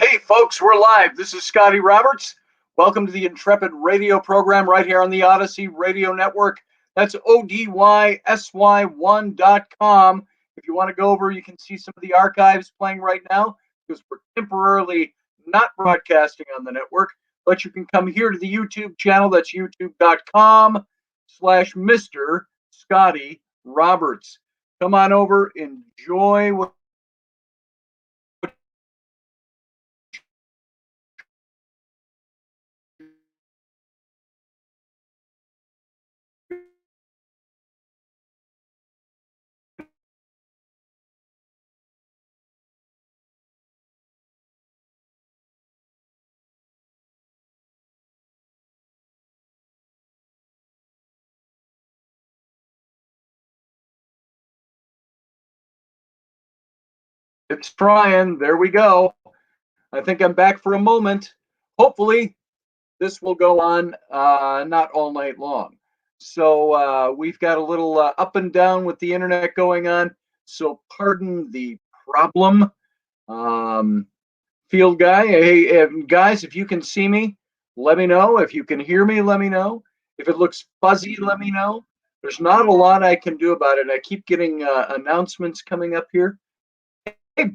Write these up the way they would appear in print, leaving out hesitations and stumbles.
Hey, folks, we're live. This is Scotty Roberts. Welcome to the Intrepid radio program right here on the Odyssey Radio Network. That's ODYSY1.com. If you want to go over, you can see some of the archives playing right now because we're temporarily not broadcasting on the network, but you can come here to the YouTube channel. That's youtube.com/Mr. Scotty Roberts. Come on over, enjoy what it's trying. There we go. I think I'm back for a moment. Hopefully, this will go on not all night long. So we've got a little up and down with the internet going on. So pardon the problem. Field guy, hey guys, if you can see me, let me know. If you can hear me, let me know. If it looks fuzzy, let me know. There's not a lot I can do about it. I keep getting announcements coming up here. Hey,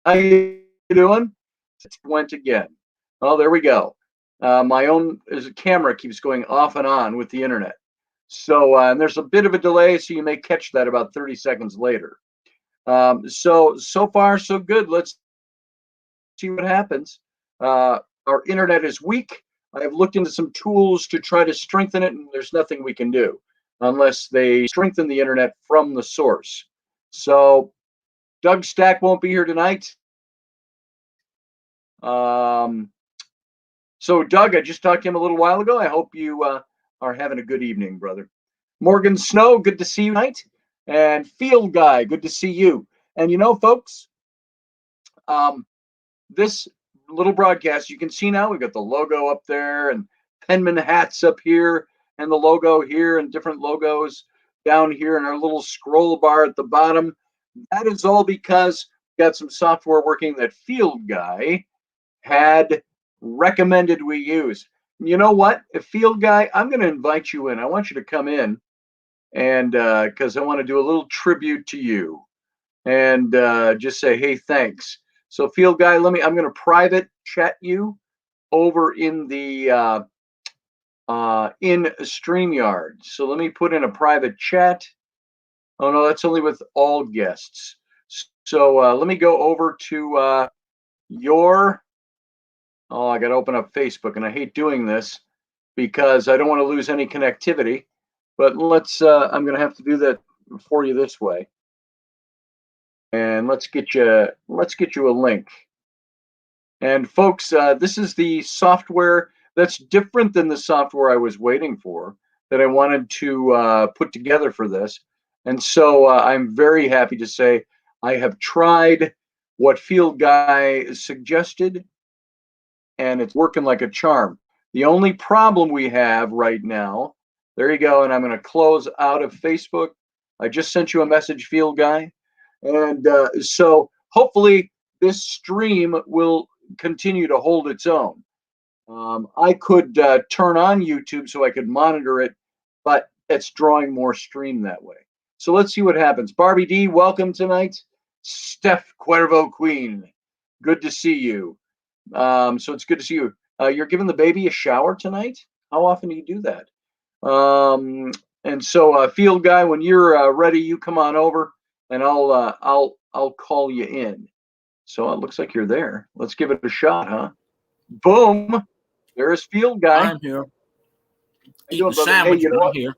how you doing? It went again. Oh, there we go. My own camera keeps going off and on with the internet. So and there's a bit of a delay, so you may catch that about 30 seconds later. So far, so good. Let's see what happens. Our internet is weak. I have looked into some tools to try to strengthen it, and there's nothing we can do unless they strengthen the internet from the source. So Doug Stack won't be here tonight. So Doug, I just talked to him a little while ago. I hope you are having a good evening, brother. Morgan Snow, good to see you tonight. And Field Guy, good to see you. And you know, folks, this little broadcast, you can see now we've got the logo up there and Penman hats up here and the logo here and different logos down here and our little scroll bar at the bottom. That is all because we got some software working that Field Guy had recommended we use. You know what? Field Guy, I'm going to invite you in. I want you to come in and because I want to do a little tribute to you and just say, hey, thanks. So Field Guy, I'm going to private chat you over in the in StreamYard. So let me put in a private chat. Oh no, that's only with all guests. So let me go over to your. Oh, I got to open up Facebook, and I hate doing this because I don't want to lose any connectivity. But let's. I'm going to have to do that for you this way. And let's get you a link. And folks, this is the software that's different than the software I was waiting for that I wanted to put together for this. And so I'm very happy to say I have tried what Field Guy suggested, and it's working like a charm. The only problem we have right now, there you go, and I'm going to close out of Facebook. I just sent you a message, Field Guy. And so hopefully this stream will continue to hold its own. I could turn on YouTube so I could monitor it, but it's drawing more stream that way. So let's see what happens. Barbie D, welcome tonight. Steph Cuervo Queen, good to see you. So it's good to see you. You're giving the baby a shower tonight? How often do you do that? And so Field Guy, when you're ready, you come on over and I'll call you in. So it looks like you're there. Let's give it a shot, huh? Boom. There's Field Guy. I'm here. Eating sandwich, hey, I'm here.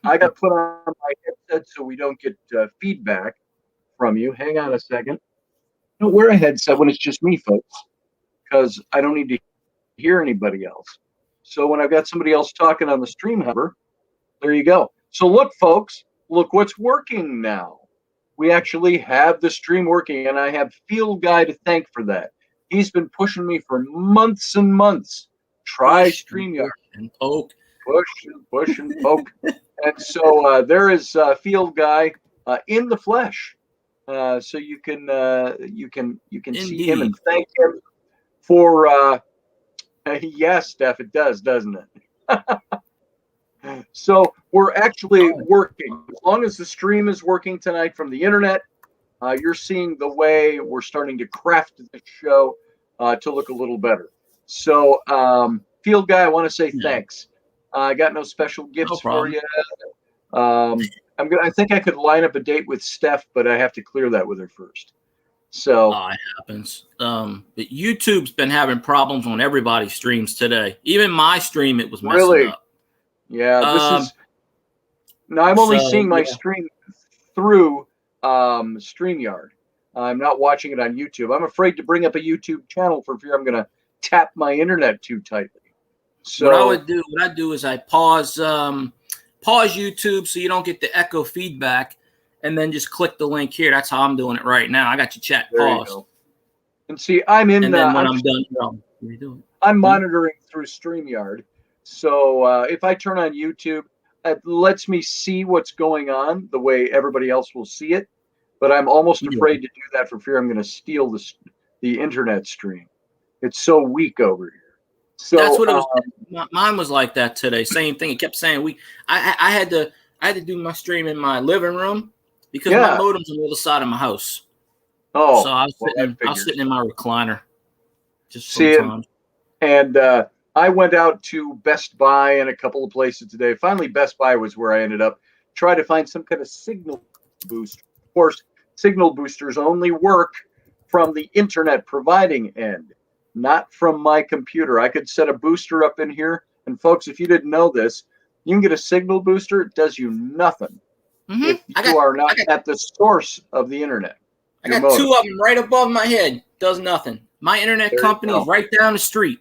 I got put on my headset so we don't get feedback from you. Hang on a second. Don't wear a headset when it's just me, folks, because I don't need to hear anybody else. So when I've got somebody else talking on the stream hubber, there you go. So look, folks, look what's working now. We actually have the stream working, and I have Field Guy to thank for that. He's been pushing me for months and months. Try StreamYard. And poke. Push and poke. And so there is Field Guy in the flesh. So you can see him and Indeed. thank him for yes, Steph, it does, doesn't it? So we're actually Oh, working. As long as the stream is working tonight from the internet, you're seeing the way we're starting to craft the show to look a little better. So, Field Guy, I want to say yeah, thanks. I got no special no gifts for problem. you. I think I could line up a date with Steph, but I have to clear that with her first. So, It happens. But YouTube's been having problems on everybody's streams today. Even my stream, it was messing really, up. yeah, this Um, is now I'm only so seeing my yeah, stream through StreamYard. I'm not watching it on YouTube. I'm afraid to bring up a YouTube channel for fear I'm going to tap my internet too tightly. So, what I do is I pause YouTube so you don't get the echo feedback, and then just click the link here. That's how I'm doing it right now. I got your chat there you paused, go. And see, I'm in. and then when I'm done, I'll redo I'm it. monitoring through StreamYard. So if I turn on YouTube, it lets me see what's going on the way everybody else will see it. But I'm almost Yeah. afraid to do that for fear I'm going to steal the internet stream. It's so weak over here. That's So what it was. Mine was like that today. Same thing. It kept saying we. I had to do my stream in my living room because my yeah. modem's on the other side of my house. So Oh, well, that I was sitting figures. in my recliner just See, sometimes. and I went out to Best Buy and a couple of places today. Finally, Best Buy was where I ended up. Try to find some kind of signal boost. Of course, signal boosters only work from the internet providing end, not from my computer. I could set a booster up in here. And folks, if you didn't know this, you can get a signal booster. It does you nothing if you are not at the source of the internet, I your got modem. two of them right above my head. Does nothing. My internet There you company is go. right down the street.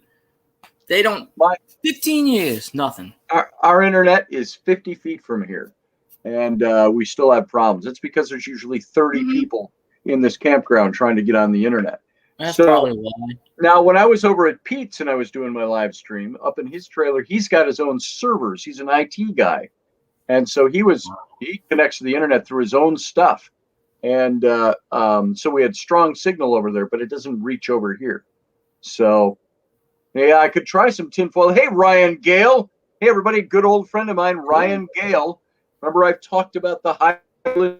They don't. My 15 years, nothing. our internet is 50 feet from here, and we still have problems. It's because there's usually 30 Mm-hmm. people in this campground trying to get on the internet. That's So probably why. now, when I was over at Pete's and I was doing my live stream up in his trailer, he's got his own servers. He's an IT guy, and so he connects to the internet through his own stuff, and so we had strong signal over there, but it doesn't reach over here. So yeah, I could try some tinfoil. Hey, Ryan Gale. Hey, everybody. Good old friend of mine, Cool. Ryan Gale. Remember, I've talked about the Highland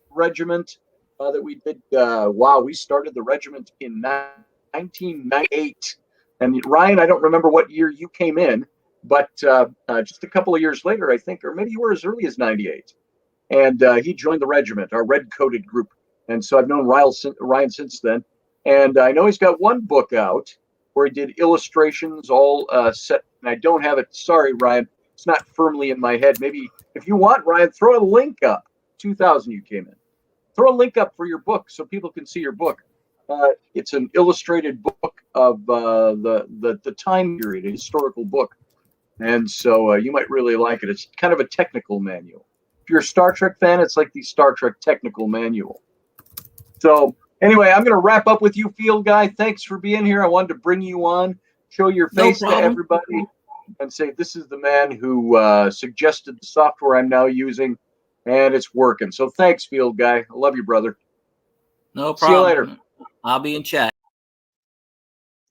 Regiment that we did. Wow, we started the regiment in 1998. And Ryan, I don't remember what year you came in, but just a couple of years later, I think, or maybe you were as early as 98. And he joined the regiment, our red coated group. And so I've known Ryan since then. And I know he's got one book out where he did illustrations all set. And I don't have it. Sorry, Ryan. It's not firmly in my head. Maybe if you want, Ryan, throw a link up. 2000 you came in. Throw a link up for your book so people can see your book. It's an illustrated book of the time period, a historical book. And so you might really like it. It's kind of a technical manual. If you're a Star Trek fan, it's like the Star Trek technical manual. So anyway, I'm going to wrap up with you, Field Guy. Thanks for being here. I wanted to bring you on, show your No face to problem. everybody, and say this is the man who suggested the software I'm now using, and it's working. So thanks, Field Guy. I love you, brother. No See you later. problem. I'll be in chat.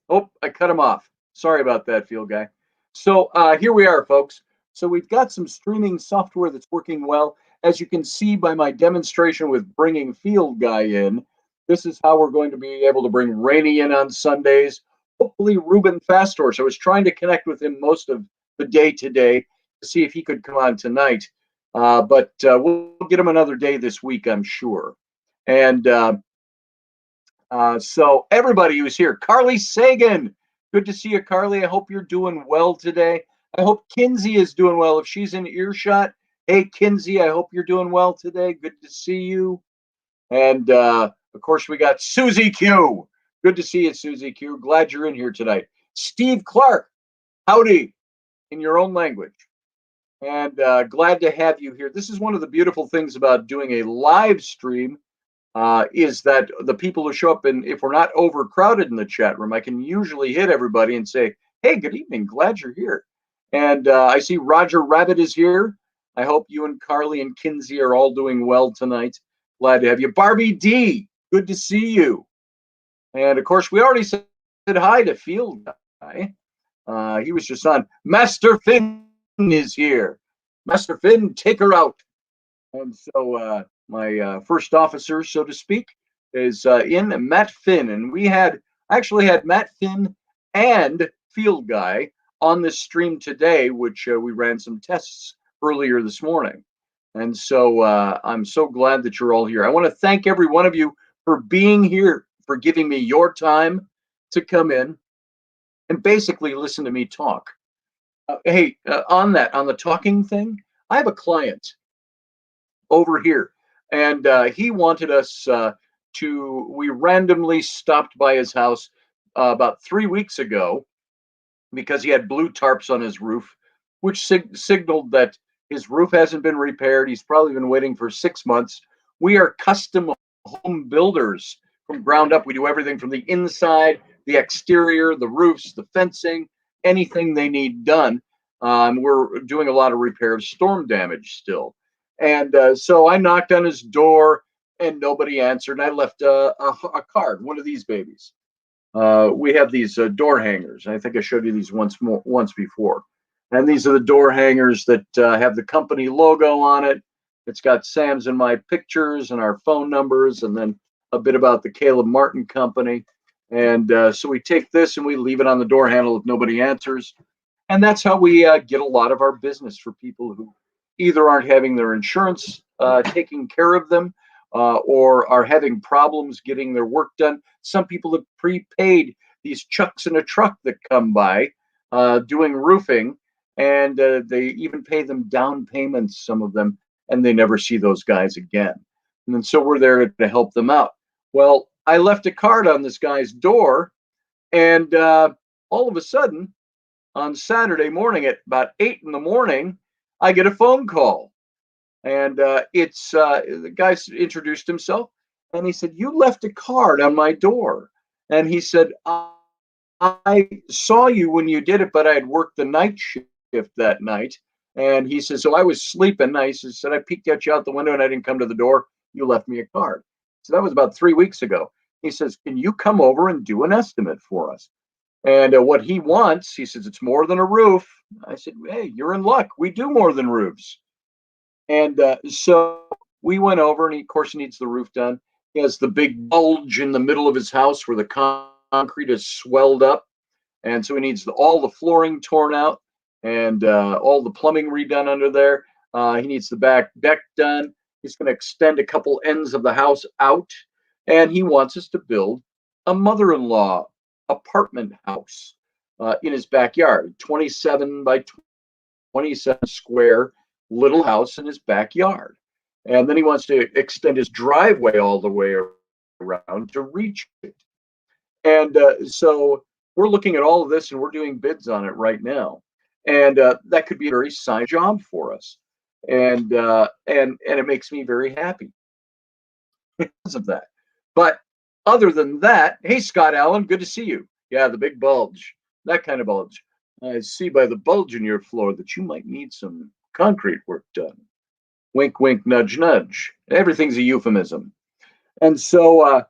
Oh, I cut him off. Sorry about that, Field Guy. So here we are, folks. So we've got some streaming software that's working well. As you can see by my demonstration with bringing Field Guy in, this is how we're going to be able to bring Rainey in on Sundays. Hopefully, Ruben Fastor. So I was trying to connect with him most of the day today to see if he could come on tonight. But we'll get him another day this week, I'm sure. And so everybody who's here, Carly Sagan, good to see you, Carly. I hope you're doing well today. I hope Kinsey is doing well. If she's in earshot, hey, Kinsey, I hope you're doing well today. Good to see you. And of course, we got Susie Q. Good to see you, Susie Q. Glad you're in here tonight. Steve Clark, howdy, in your own language. And glad to have you here. This is one of the beautiful things about doing a live stream. Is that the people who show up, and if we're not overcrowded in the chat room, I can usually hit everybody and say, hey, good evening, glad you're here. And I see Roger Rabbit is here. I hope you and Carly and Kinsey are all doing well tonight. Glad to have you. Barbie D, good to see you. And of course, we already said hi to Field Guy. He was just on. Master Finn is here. Master Finn, take her out. And so my first officer, so to speak, is in Matt Finn. And actually had Matt Finn and Field Guy on this stream today, which we ran some tests earlier this morning. And so I'm so glad that you're all here. I want to thank every one of you for being here, for giving me your time to come in and basically listen to me talk. Hey, on the talking thing, I have a client over here, and he wanted us we randomly stopped by his house about 3 weeks ago because he had blue tarps on his roof, which signaled that his roof hasn't been repaired. He's probably been waiting for 6 months. We are custom home builders from ground up. We do everything from the inside, the exterior, the roofs, the fencing, anything they need done. We're doing a lot of repair of storm damage still. And so I knocked on his door and nobody answered. And I left a card, one of these babies. We have these door hangers. I think I showed you these once before. And these are the door hangers that have the company logo on it. It's got Sam's and my pictures and our phone numbers, and then a bit about the Caleb Martin Company. And so we take this and we leave it on the door handle if nobody answers. And that's how we get a lot of our business for people who either aren't having their insurance taking care of them or are having problems getting their work done. Some people have prepaid these trucks in a truck that come by doing roofing, and they even pay them down payments, some of them, and they never see those guys again. And then so we're there to help them out. Well, I left a card on this guy's door, and all of a sudden, on Saturday morning at about 8 in the morning, I get a phone call. And it's the guy introduced himself, and he said, "You left a card on my door." And he said, "I saw you when you did it, but I had worked the night shift that night." And he says, "So I was sleeping." I said, "I peeked at you out the window and I didn't come to the door. You left me a card." So that was about 3 weeks ago. He says, "Can you come over and do an estimate for us?" And what he wants, he says, "It's more than a roof." I said, "Hey, you're in luck. We do more than roofs." And so we went over, and of course, he needs the roof done. He has the big bulge in the middle of his house where the concrete is swelled up. And so he needs all the flooring torn out and all the plumbing redone under there. He needs the back deck done. He's going to extend a couple ends of the house out. And he wants us to build a mother-in-law apartment house in his backyard, 27 by 27 square little house in his backyard. And then he wants to extend his driveway all the way around to reach it. And so we're looking at all of this and we're doing bids on it right now. And that could be a very side job for us. And it makes me very happy because of that. But other than that, hey, Scott Allen, good to see you. Yeah, the big bulge, that kind of bulge. I see by the bulge in your floor that you might need some concrete work done. Wink, wink, nudge, nudge. Everything's a euphemism. And so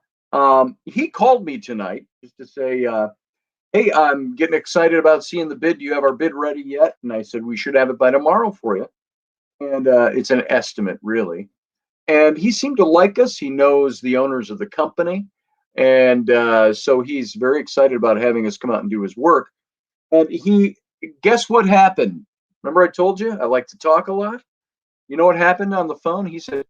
he called me tonight just to say, "Hey, I'm getting excited about seeing the bid. Do you have our bid ready yet?" And I said, "We should have it by tomorrow for you." And it's an estimate, really. And he seemed to like us. He knows the owners of the company. And so he's very excited about having us come out and do his work. And guess what happened? Remember I told you I like to talk a lot? You know what happened on the phone? He said,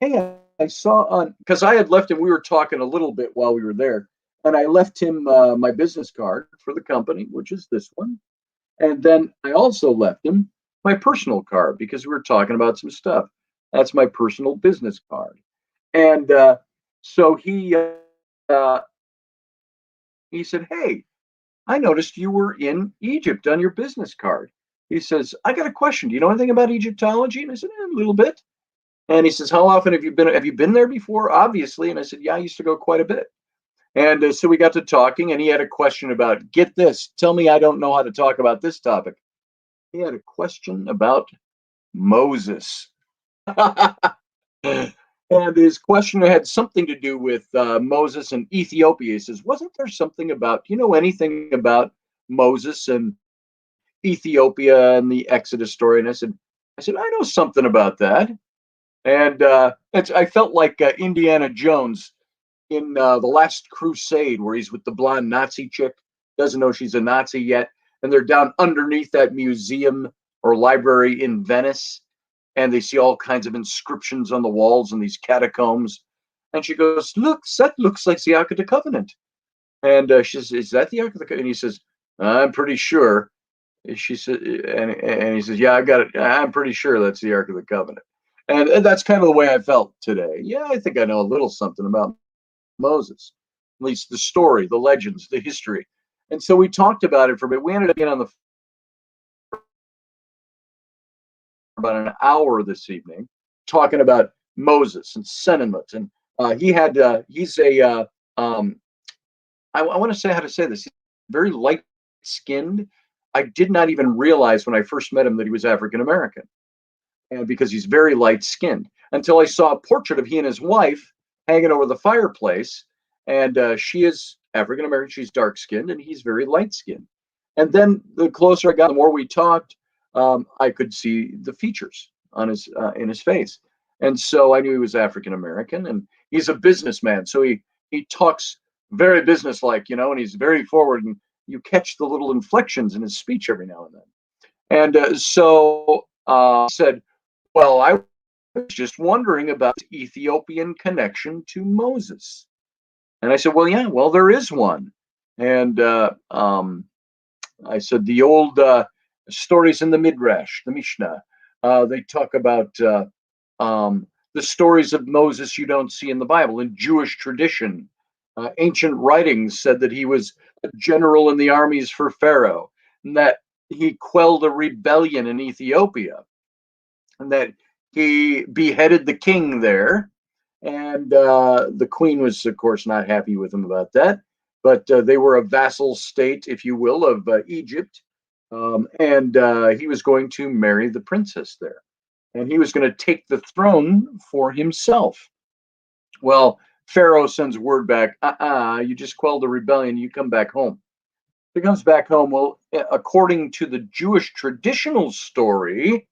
"Hey, I saw on," because I had left him, we were talking a little bit while we were there. And I left him my business card for the company, which is this one. And then I also left him my personal card because we were talking about some stuff. That's my personal business card. And so he said, "Hey, I noticed you were in Egypt on your business card." He says, "I got a question. Do you know anything about Egyptology?" And I said, "A little bit." And he says, "How often have you been? Have you been there before?" Obviously. And I said, "Yeah, I used to go quite a bit." And so we got to talking, and he had a question about, get this, tell me I don't know how to talk about this topic. He had a question about Moses. And his question had something to do with Moses and Ethiopia. He says, wasn't there something about, you know, anything about Moses and Ethiopia and the Exodus story? And I said, I know something about that. And I felt like Indiana Jones in the Last Crusade, where he's with the blonde Nazi chick, doesn't know she's a Nazi yet, and they're down underneath that museum or library in Venice, and they see all kinds of inscriptions on the walls in these catacombs. And she goes, "Look, that looks like the Ark of the Covenant." And she says, "Is that the Ark of the Covenant?" And he says, "I'm pretty sure." She said, and he says, "Yeah, I got it. I'm pretty sure that's the Ark of the Covenant." And that's kind of the way I felt today. Yeah, I think I know a little something about Moses, at least the story, the legends, the history. And so we talked about it for a bit. We ended up being on the about an hour this evening talking about Moses and sentiment. And he's I want to say how to say this. He's very light skinned. I did not even realize when I first met him that he was African American, and because he's very light skinned until I saw a portrait of he and his wife hanging over the fireplace. And she is African American. She's dark skinned, and he's very light skinned. And then the closer I got, the more we talked, I could see the features on his in his face, and so I knew he was African American. And he's a businessman, so he talks very businesslike, you know, and he's very forward, and you catch the little inflections in his speech every now and then. And so I said, well, I was just wondering about the Ethiopian connection to Moses. And I said, well, yeah, well, there is one. And I said, the old stories in the Midrash, the Mishnah, they talk about the stories of Moses you don't see in the Bible. In Jewish tradition, ancient writings said that he was a general in the armies for Pharaoh, and that he quelled a rebellion in Ethiopia, and that he beheaded the king there. And the queen was, of course, not happy with him about that. But they were a vassal state, if you will, of Egypt. And he was going to marry the princess there. And he was going to take the throne for himself. Well, Pharaoh sends word back, you just quelled the rebellion, you come back home. He comes back home. Well, according to the Jewish traditional story,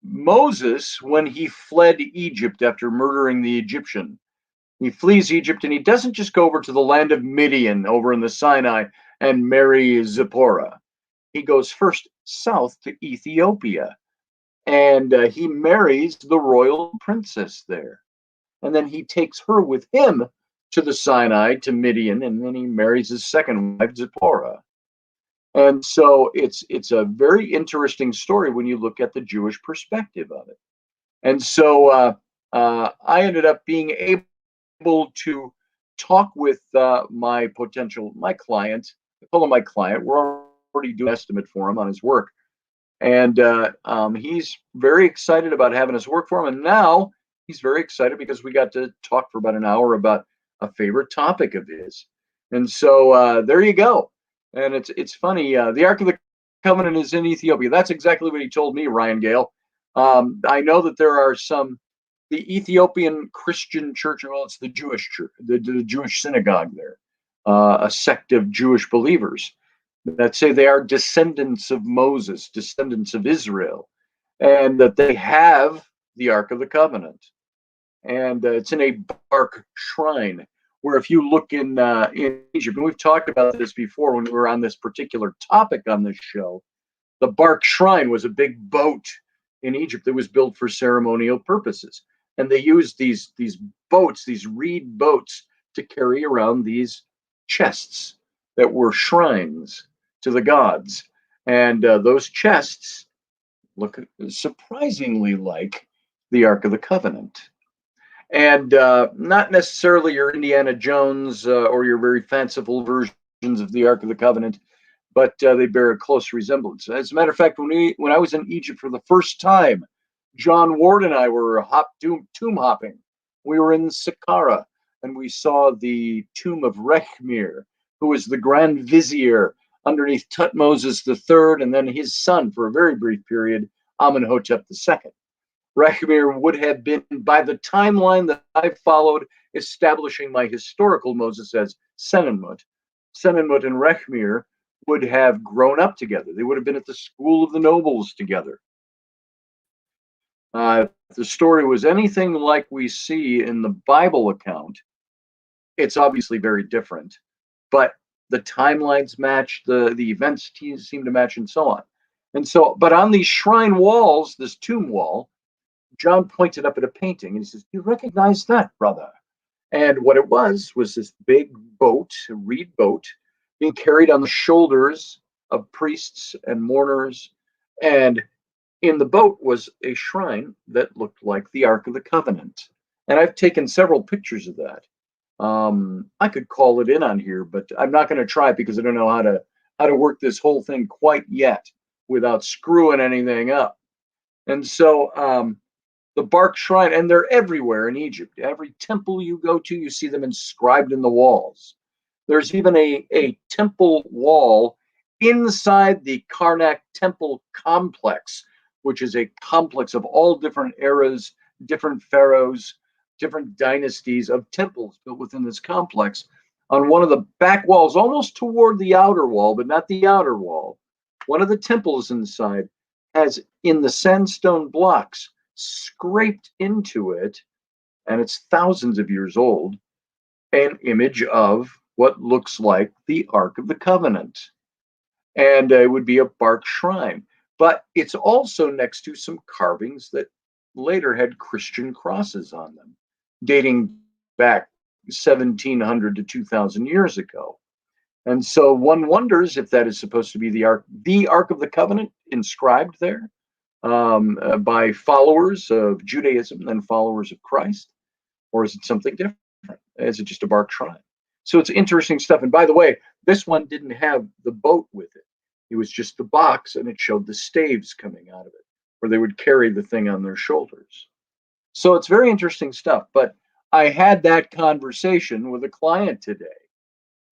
Moses, when he fled Egypt after murdering the Egyptian, he flees Egypt, and he doesn't just go over to the land of Midian over in the Sinai and marry Zipporah. He goes first south to Ethiopia, and he marries the royal princess there. And then he takes her with him to the Sinai, to Midian, and then he marries his second wife, Zipporah. And so it's a very interesting story when you look at the Jewish perspective of it. And so I ended up being able to talk with my client. I call him my client. We're already doing an estimate for him on his work. And he's very excited about having us work for him. And now he's very excited because we got to talk for about an hour about a favorite topic of his. And so there you go. And it's funny. The Ark of the Covenant is in Ethiopia. That's exactly what he told me, Ryan Gale. I know that there are the Ethiopian Christian church, well, it's the Jewish church, the Jewish synagogue there, a sect of Jewish believers that say they are descendants of Moses, descendants of Israel, and that they have the Ark of the Covenant. And it's in a bark shrine, where if you look in Egypt, and we've talked about this before when we were on this particular topic on this show, the bark shrine was a big boat in Egypt that was built for ceremonial purposes. And they used these boats, these reed boats, to carry around these chests that were shrines to the gods. And those chests look surprisingly like the Ark of the Covenant. And not necessarily your Indiana Jones or your very fanciful versions of the Ark of the Covenant, but they bear a close resemblance. As a matter of fact, when I was in Egypt for the first time, John Ward and I were tomb hopping. We were in Saqqara, and we saw the tomb of Rechmir, who was the Grand Vizier underneath Tutmosis III, and then his son for a very brief period, Amenhotep II. Rechmir would have been, by the timeline that I've followed, establishing my historical Moses as Senenmut. Senenmut and Rechmir would have grown up together. They would have been at the school of the nobles together. If the story was anything like we see in the Bible account, it's obviously very different, but the timelines match, the events seem to match, and so on. And so, but on these shrine walls, this tomb wall, John pointed up at a painting and he says, "You recognize that, brother?" And what it was this big boat, a reed boat, being carried on the shoulders of priests and mourners. And in the boat was a shrine that looked like the Ark of the Covenant. And I've taken several pictures of that. I could call it in on here, but I'm not going to try it because I don't know how to work this whole thing quite yet without screwing anything up. And so the bark shrine, and they're everywhere in Egypt. Every temple you go to, you see them inscribed in the walls. There's even a temple wall inside the Karnak temple complex, which is a complex of all different eras, different pharaohs, different dynasties of temples built within this complex. On one of the back walls, almost toward the outer wall, but not the outer wall, one of the temples inside has, in the sandstone blocks, scraped into it, and it's thousands of years old, an image of what looks like the Ark of the Covenant. And it would be a bark shrine. But it's also next to some carvings that later had Christian crosses on them, dating back 1700 to 2000 years ago. And so one wonders if that is supposed to be the Ark of the Covenant inscribed there by followers of Judaism and followers of Christ, or is it something different? Is it just a bark shrine? So it's interesting stuff. And by the way, this one didn't have the boat with it. It was just the box, and it showed the staves coming out of it, where they would carry the thing on their shoulders. So it's very interesting stuff. But I had that conversation with a client today,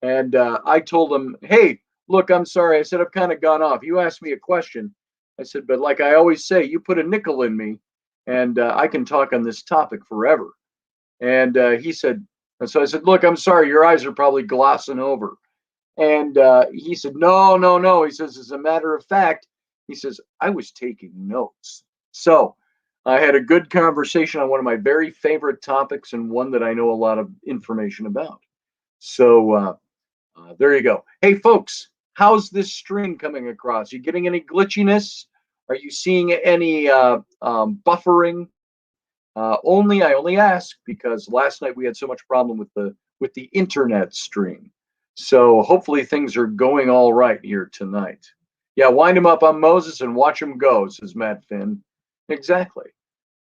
and I told him, "Hey, look, I'm sorry." I said, "I've kind of gone off. You asked me a question." I said, "But like I always say, you put a nickel in me, and I can talk on this topic forever." And he said, and so I said, "Look, I'm sorry, your eyes are probably glossing over." And he said, "No, no, no." He says, "As a matter of fact," he says, "I was taking notes." So I had a good conversation on one of my very favorite topics and one that I know a lot of information about. So there you go. Hey, folks, how's this stream coming across? You getting any glitchiness? Are you seeing any buffering? I only ask because last night we had so much problem with the internet stream. So hopefully things are going all right here tonight. Yeah, wind him up on Moses and watch him go, says Matt Finn. Exactly.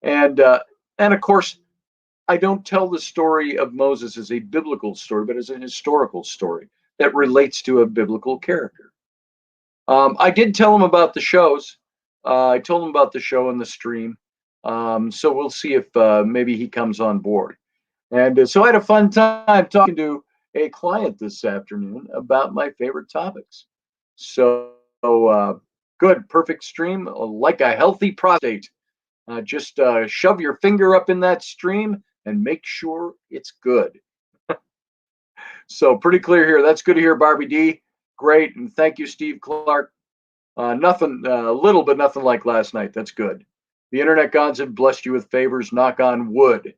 And of course, I don't tell the story of Moses as a biblical story, but as a historical story that relates to a biblical character. I did tell him about the shows. I told him about the show and the stream. So we'll see if maybe he comes on board. And so I had a fun time talking to a client this afternoon about my favorite topics. So good, perfect stream, like a healthy prostate. Just shove your finger up in that stream and make sure it's good. So pretty clear here. That's good to hear, Barbie D. Great, and thank you, Steve Clark. Nothing, little, but nothing like last night. That's good. The internet gods have blessed you with favors. Knock on wood.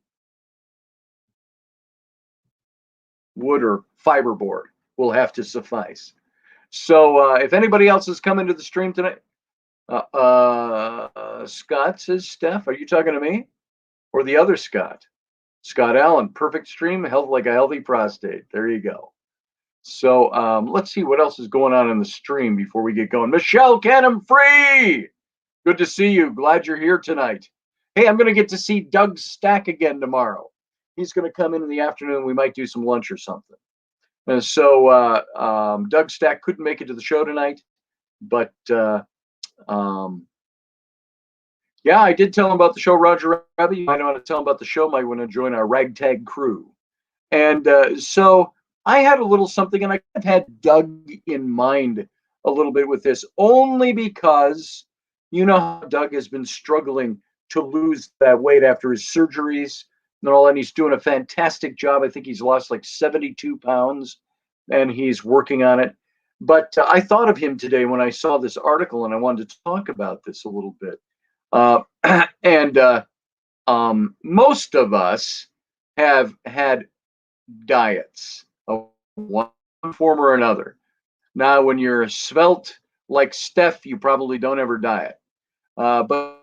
Wood or fiberboard will have to suffice. So if anybody else has come into the stream tonight, Scott says, Steph, are you talking to me or the other Scott? Scott Allen, perfect stream, health like a healthy prostate. There you go. So let's see what else is going on in the stream before we get going. Michelle Canham Free, good to see you. Glad you're here tonight. Hey, I'm going to get to see Doug Stack again tomorrow. He's going to come in the afternoon. We might do some lunch or something. And so Doug Stack couldn't make it to the show tonight, but yeah, I did tell him about the show, Roger Rabbit. You might want to tell him about the show. Might want to join our ragtag crew. And so I had a little something, and I've had Doug in mind a little bit with this, only because you know how Doug has been struggling to lose that weight after his surgeries and all, and he's doing a fantastic job. I think he's lost like 72 pounds, and he's working on it. But I thought of him today when I saw this article, and I wanted to talk about this a little bit. Uh, and most of us have had diets of one form or another. Now, when you're svelte like Steph, you probably don't ever diet. But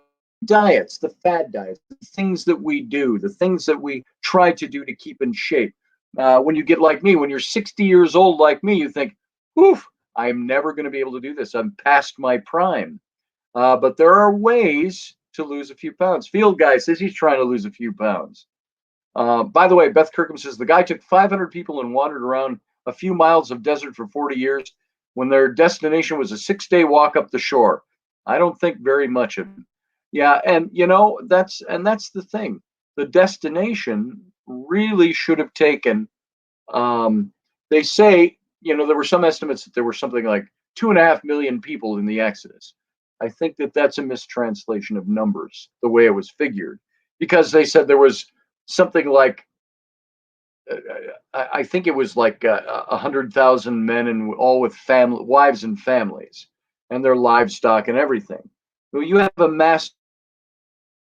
diets, the fad diets, the things that we do, the things that we try to do to keep in shape. When you get like me, when you're 60 years old like me, you think, "Oof, I'm never going to be able to do this. I'm past my prime." But there are ways to lose a few pounds. Field Guy says he's trying to lose a few pounds. By the way, Beth Kirkham says the guy took 500 people and wandered around a few miles of desert for 40 years when their destination was a 6-day walk up the shore. I don't think very much of it. Yeah, and that's the thing. The destination really should have taken. They say there were some estimates that there were something like 2.5 million people in the Exodus. I think that that's a mistranslation of numbers, the way it was figured, because they said there was something like I think it was like 100,000 men and all with family, wives and families, and their livestock and everything. Well, you have a mass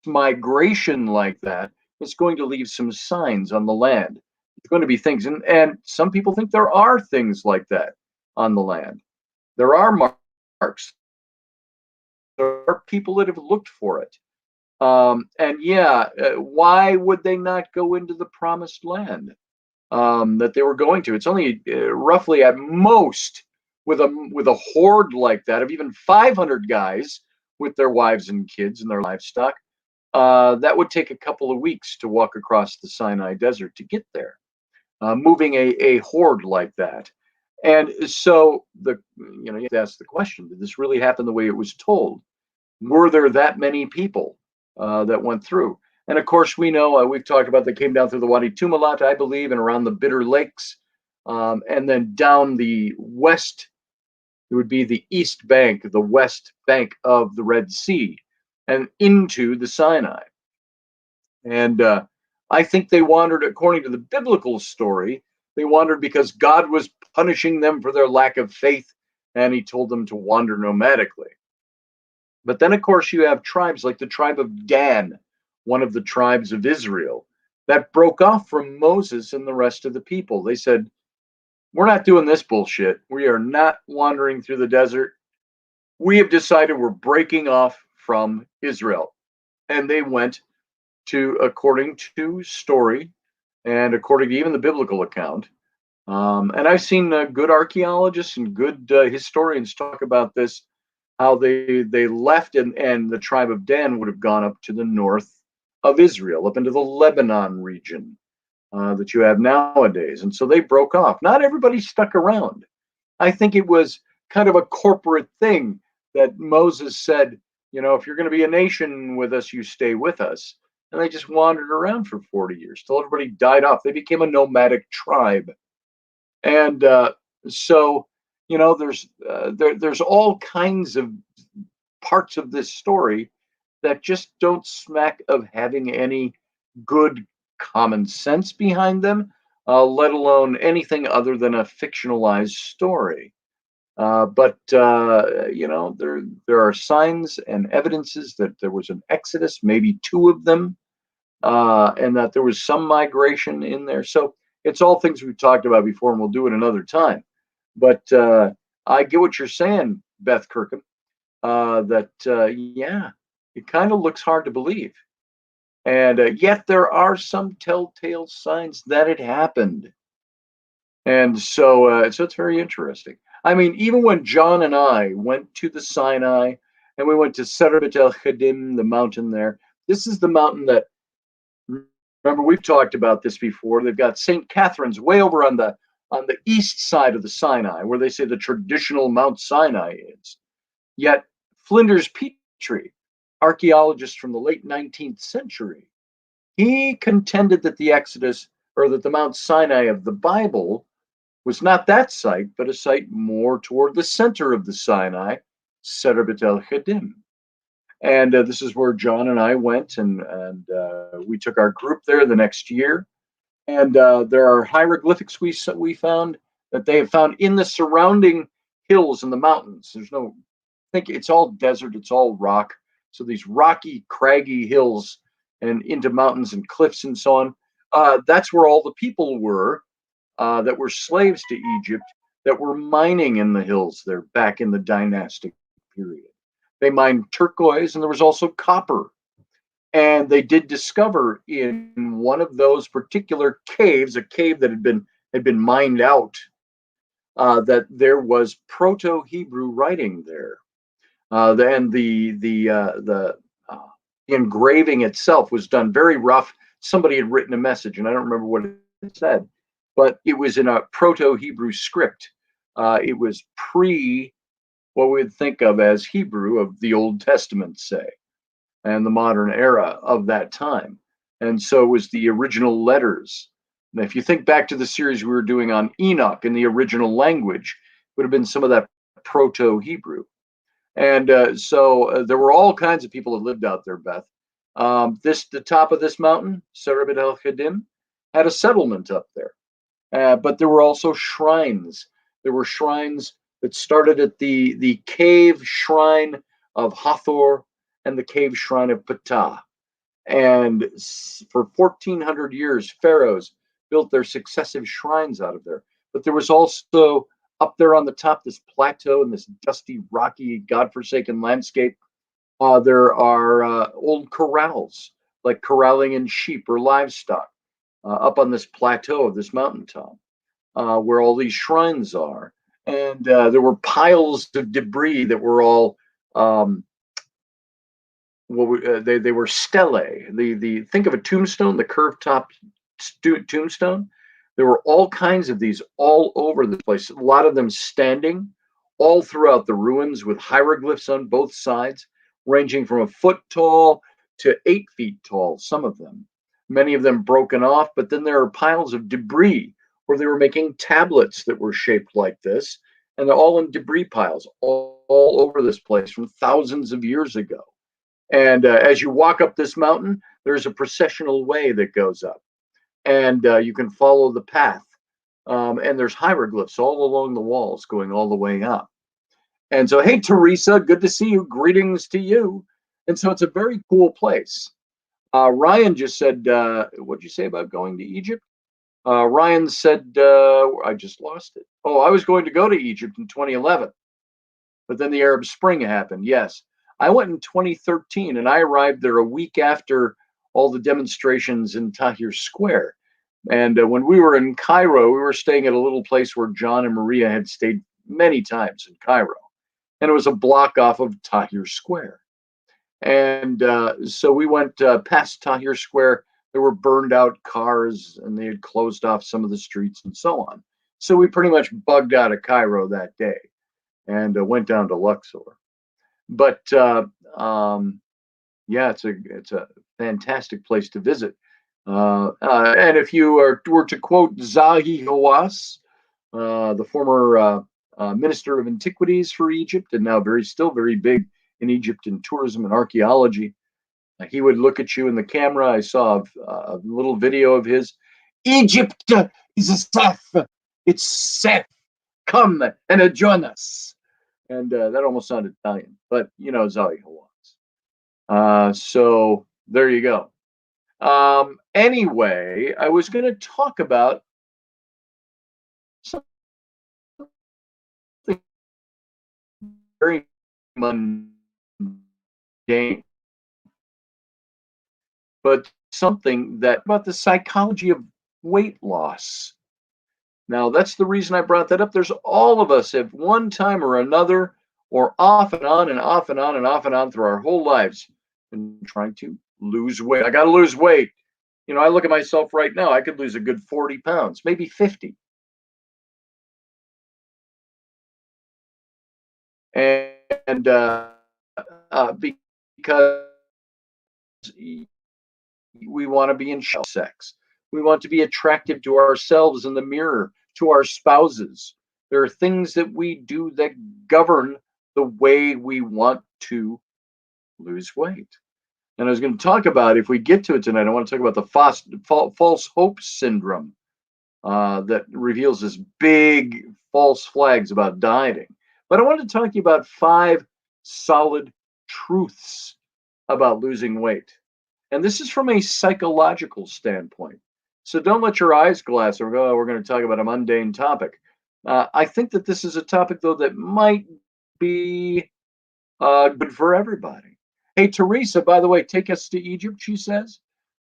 migration like that, it's going to leave some signs on the land. It's going to be things, and some people think there are things like that on the land. There are marks. There are people that have looked for it. And yeah, why would they not go into the promised land that they were going to? It's only roughly at most with a horde like that of even 500 guys with their wives and kids and their livestock. That would take a couple of weeks to walk across the Sinai Desert to get there, moving a horde like that. And so you have to ask the question: did this really happen the way it was told? Were there that many people that went through? And of course, we know we've talked about they came down through the Wadi Tumalat, I believe, and around the Bitter Lakes, and then down the west. It would be the east bank, the west bank of the Red Sea, and into the Sinai. And I think they wandered, according to the biblical story, they wandered because God was punishing them for their lack of faith, and He told them to wander nomadically. But then, of course, you have tribes like the tribe of Dan, one of the tribes of Israel, that broke off from Moses and the rest of the people. They said, "We're not doing this bullshit. We are not wandering through the desert. We have decided we're breaking off from Israel." And they went according to story and according to even the biblical account. And I've seen good archaeologists and good historians talk about this, how they left, and the tribe of Dan would have gone up to the north of Israel, up into the Lebanon region that you have nowadays. And so they broke off. Not everybody stuck around. I think it was kind of a corporate thing that Moses said, if you're going to be a nation with us, you stay with us. And they just wandered around for 40 years till everybody died off. They became a nomadic tribe. And so, there's all kinds of parts of this story that just don't smack of having any good common sense behind them, let alone anything other than a fictionalized story. But there are signs and evidences that there was an exodus, maybe two of them, and that there was some migration in there. So it's all things we've talked about before, and we'll do it another time. But I get what you're saying, Beth Kirkham. Yeah, it kind of looks hard to believe, and yet there are some telltale signs that it happened. And so it's very interesting. I mean, even when John and I went to the Sinai and we went to Serebet el Khadim, the mountain there, this is the mountain that, remember, we've talked about this before. They've got St. Catherine's way over on the east side of the Sinai, where they say the traditional Mount Sinai is. Yet Flinders Petrie, archaeologist from the late 19th century, he contended that the Exodus, or that the Mount Sinai of the Bible, was not that site, but a site more toward the center of the Sinai, Serebet el Chedim. And this is where John and I went, and we took our group there the next year. And there are hieroglyphics we found that they have found in the surrounding hills and the mountains. There's no, I think it's all desert, it's all rock. So these rocky, craggy hills and into mountains and cliffs and so on. That's where all the people were that were slaves to Egypt that were mining in the hills there back in the dynastic period. They mined turquoise, and there was also copper. And they did discover in one of those particular caves, a cave that had been mined out, that there was Proto-Hebrew writing there. And the engraving itself was done very rough. Somebody had written a message, and I don't remember what it said, but it was in a Proto-Hebrew script. It was pre what we would think of as Hebrew of the Old Testament, say, and the modern era of that time. And so it was the original letters. And if you think back to the series we were doing on Enoch in the original language, it would have been some of that Proto-Hebrew. And so there were all kinds of people that lived out there, Beth. The top of this mountain, Serebet el Chedim, had a settlement up there. But there were also shrines. There were shrines that started at the cave shrine of Hathor and the cave shrine of Ptah. And for 1,400 years, pharaohs built their successive shrines out of there. But there was also up there on the top, this plateau and this dusty, rocky, godforsaken landscape. There are old corrals, like corralling in sheep or livestock, up on this plateau of this mountaintop, where all these shrines are. And there were piles of debris that were all they were stelae. Think of a tombstone, the curved top tombstone. There were all kinds of these all over the place. A lot of them standing all throughout the ruins with hieroglyphs on both sides, ranging from a foot tall to 8 feet tall. Some of them, many of them broken off. But then there are piles of debris where they were making tablets that were shaped like this, and they're all in debris piles all over this place from thousands of years ago. And as you walk up this mountain, there's a processional way that goes up, and you can follow the path. And there's hieroglyphs all along the walls going all the way up. And so, hey, Teresa, good to see you. Greetings to you. And so it's a very cool place. Ryan just said, what'd you say about going to Egypt? Ryan said, I just lost it. Oh, I was going to go to Egypt in 2011, but then the Arab Spring happened. Yes. I went in 2013, and I arrived there a week after all the demonstrations in Tahrir Square. And when we were in Cairo, we were staying at a little place where John and Maria had stayed many times in Cairo. And it was a block off of Tahrir Square. And so we went past Tahrir Square. There were burned out cars, and they had closed off some of the streets and so on. So we pretty much bugged out of Cairo that day and went down to Luxor. But yeah, it's a fantastic place to visit. And if you were to quote Zahi Hawass, the former Minister of Antiquities for Egypt, and now still very big in Egypt in tourism and archaeology, he would look at you in the camera. I saw a little video of his. Egypt is safe. It's safe. Come and join us. And that almost sounded Italian, but you know, Zahi Hawass. So there you go. Anyway, I was going to talk about something very mundane, but something that about the psychology of weight loss. Now, that's the reason I brought that up. There's all of us at one time or another, or off and on and off and on and off and on through our whole lives, and trying to lose weight. I got to lose weight. You know, I look at myself right now. I could lose a good 40 pounds, maybe 50. And because we want to be in sex. We want to be attractive to ourselves in the mirror to our spouses. There are things that we do that govern the way we want to lose weight. And I was going to talk about, if we get to it tonight, I want to talk about the false hope syndrome that reveals this big false flags about dieting. But I wanted to talk to you about 5 solid truths about losing weight. And this is from a psychological standpoint. So don't let your eyes glass or go, oh, we're going to talk about a mundane topic. I think that this is a topic, though, that might be good for everybody. Hey, Teresa, by the way, take us to Egypt, she says.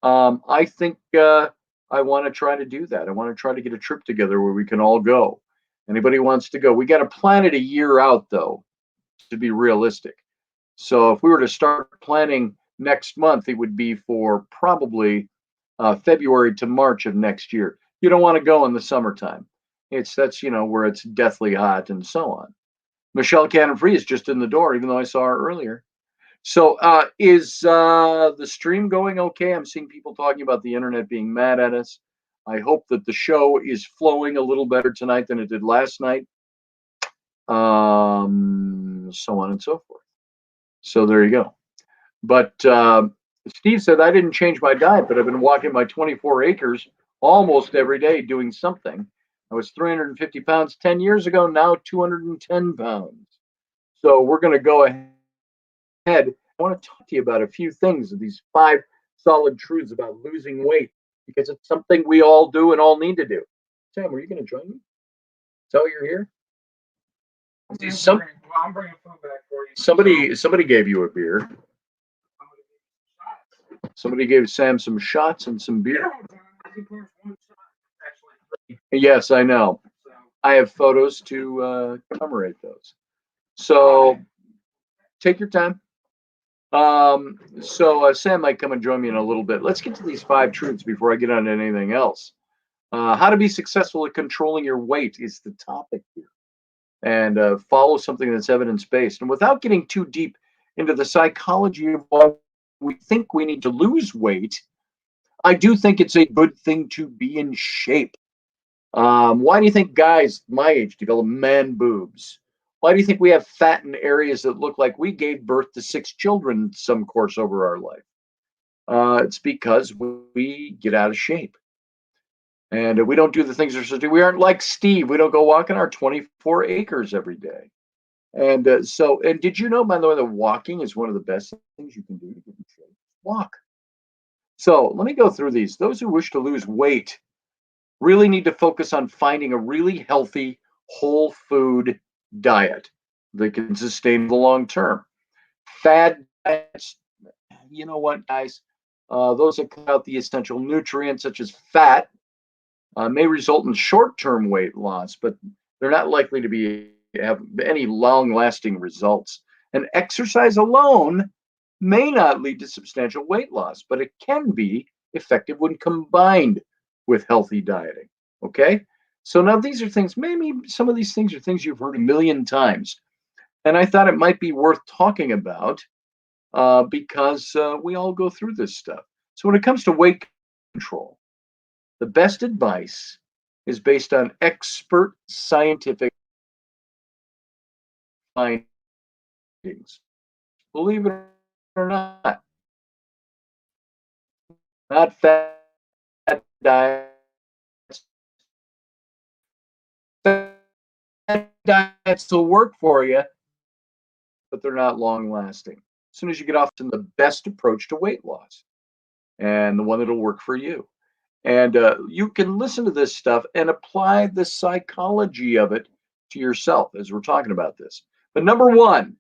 I think I want to try to do that. I want to try to get a trip together where we can all go. Anybody wants to go? We got to plan it a year out, though, to be realistic. So if we were to start planning next month, it would be for probably February to March of next year. You don't want to go in the summertime. That's where it's deathly hot and so on. Michelle Cannon Free is just in the door, even though I saw her earlier. So is the stream going okay? I'm seeing people talking about the internet being mad at us. I hope that the show is flowing a little better tonight than it did last night. So on and so forth. So there you go. But Steve said, I didn't change my diet, but I've been walking my 24 acres almost every day doing something. I was 350 pounds 10 years ago, now 210 pounds. So we're going to go ahead. I want to talk to you about a few things of these 5 solid truths about losing weight, because it's something we all do and all need to do. Sam, are you going to join me? Is that why you're here? I'm bringing food back for you. Somebody gave you a beer. Somebody gave Sam some shots and some beer. Yes, I know. I have photos to commemorate those. So take your time. Sam might come and join me in a little bit. Let's get to these 5 truths before I get on to anything else. How to be successful at controlling your weight is the topic here. And follow something that's evidence-based. And without getting too deep into the psychology of why we think we need to lose weight, I do think it's a good thing to be in shape. Why do you think guys my age develop man boobs? Why do you think we have fat in areas that look like we gave birth to 6 children some course over our life? It's because we get out of shape. And we don't do the things we're supposed to do. We aren't like Steve. We don't go walking our 24 acres every day. And did you know, by the way, that walking is one of the best things you can do to get in shape? Walk. So let me go through these. Those who wish to lose weight really need to focus on finding a really healthy, whole food diet that can sustain the long term. Fad diets, you know what, guys? Those that cut out the essential nutrients, such as fat, may result in short-term weight loss, but they're not likely to have any long-lasting results. And exercise alone may not lead to substantial weight loss, but it can be effective when combined with healthy dieting. Okay? So now these are things, maybe some of these things are things you've heard a million times. And I thought it might be worth talking about because we all go through this stuff. So when it comes to weight control, the best advice is based on expert scientific findings. Believe it or not. Not fat diets. Fat diets will work for you, but they're not long lasting. As soon as you get off to the best approach to weight loss and the one that'll work for you. And you can listen to this stuff and apply the psychology of it to yourself as we're talking about this. But number 1,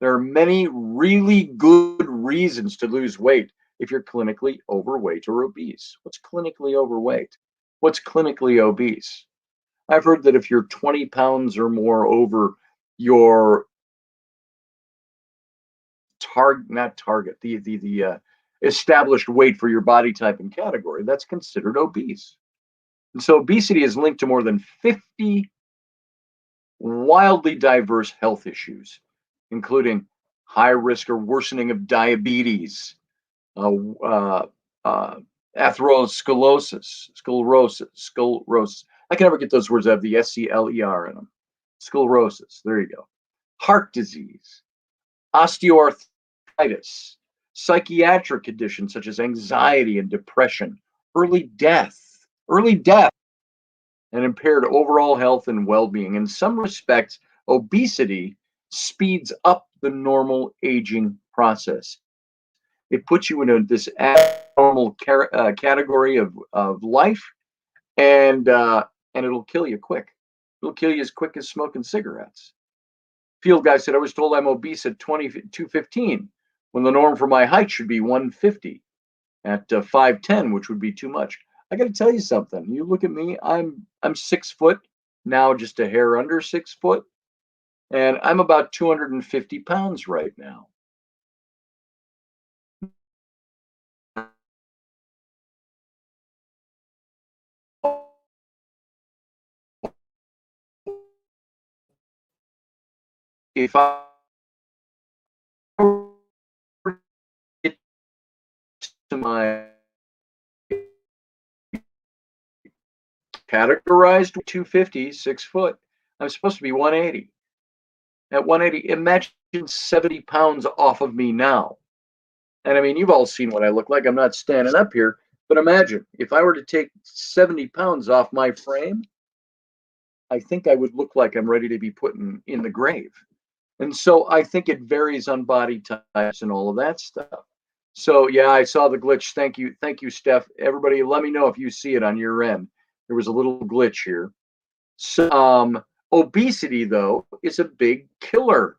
there are many really good reasons to lose weight if you're clinically overweight or obese. What's clinically overweight? What's clinically obese? I've heard that if you're 20 pounds or more over your the established weight for your body type and category, that's considered obese. And so obesity is linked to more than 50 wildly diverse health issues, including high risk or worsening of diabetes, atherosclerosis. I can never get those words out of the SCLER in them. Sclerosis. There you go. Heart disease, osteoarthritis, psychiatric conditions such as anxiety and depression, early death, and impaired overall health and well-being. In some respects, obesity speeds up the normal aging process. It puts you in this abnormal category of life, and it'll kill you quick. It'll kill you as quick as smoking cigarettes. Field guy said, I was told I'm obese at 215 when the norm for my height should be 150 at 5'10", which would be too much. I got to tell you something. You look at me, I'm 6 foot, now just a hair under 6 foot, and I'm about 250 pounds right now. If I get to my categorized 250, 6 foot, I'm supposed to be 180. At 180, imagine 70 pounds off of me now. And I mean, you've all seen what I look like. I'm not standing up here, but imagine if I were to take 70 pounds off my frame, I think I would look like I'm ready to be put in the grave. And so I think it varies on body types and all of that stuff. So yeah, I saw the glitch. Thank you, Steph. Everybody, let me know if you see it on your end. There was a little glitch here. So, obesity, though, is a big killer.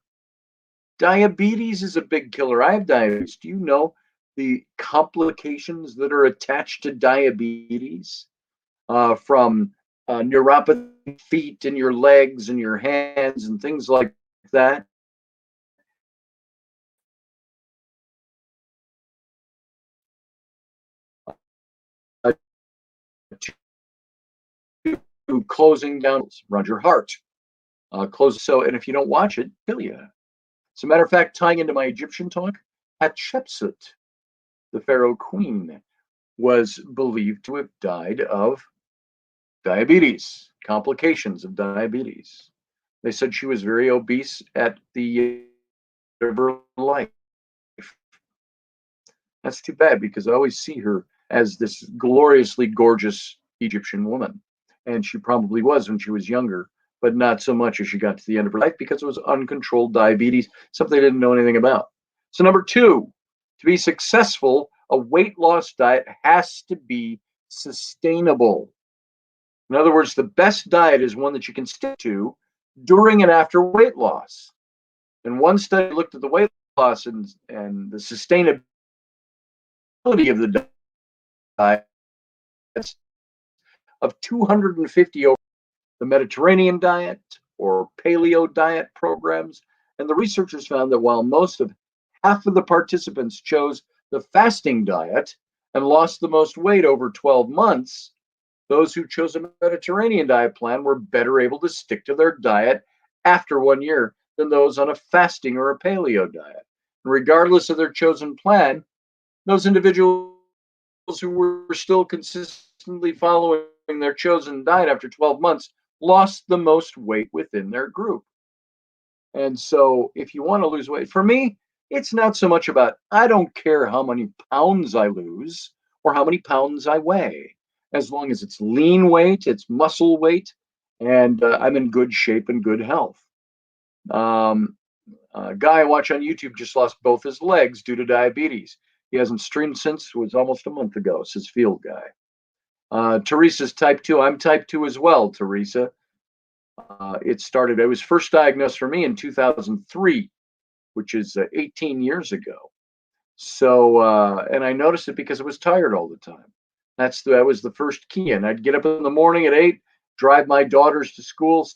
Diabetes is a big killer. I have diabetes. Do you know the complications that are attached to diabetes? From neuropathy, feet and your legs and your hands and things like that. To closing down around your heart. And if you don't watch it, kill you. As a matter of fact, tying into my Egyptian talk, Hatshepsut, the pharaoh queen, was believed to have died of diabetes, complications of diabetes. They said she was very obese at the end of her life. That's too bad because I always see her as this gloriously gorgeous Egyptian woman. And she probably was when she was younger, but not so much as she got to the end of her life because it was uncontrolled diabetes, something they didn't know anything about. So, number two, to be successful, a weight loss diet has to be sustainable. In other words, the best diet is one that you can stick to during and after weight loss. And one study looked at the weight loss and the sustainability of the diet of 250 over the Mediterranean diet or paleo diet programs. And the researchers found that while half of the participants chose the fasting diet and lost the most weight over 12 months, those who chose a Mediterranean diet plan were better able to stick to their diet after 1 year than those on a fasting or a paleo diet. And regardless of their chosen plan, those individuals who were still consistently following their chosen diet after 12 months lost the most weight within their group. And so if you want to lose weight, for me, it's not so much about, I don't care how many pounds I lose or how many pounds I weigh, as long as it's lean weight, it's muscle weight, and I'm in good shape and good health. A guy I watch on YouTube just lost both his legs due to diabetes. He hasn't streamed since, it was almost a month ago, says Field Guy. Teresa's type 2. I'm type 2 as well, Teresa. It was first diagnosed for me in 2003, which is 18 years ago. So, and I noticed it because I was tired all the time. That was the first key. And I'd get up in the morning at 8, drive my daughters to school.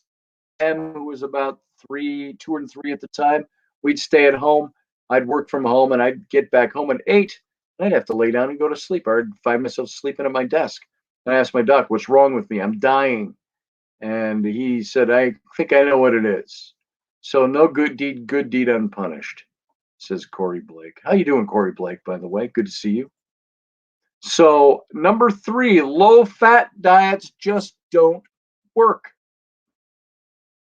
Sam, who was about 2 and 3 at the time, we'd stay at home. I'd work from home and I'd get back home at 8. And I'd have to lay down and go to sleep. Or I'd find myself sleeping at my desk. And I asked my doc, what's wrong with me? I'm dying. And he said, I think I know what it is. So no good deed unpunished, says Corey Blake. How you doing, Corey Blake, by the way? Good to see you. So number 3, low-fat diets just don't work.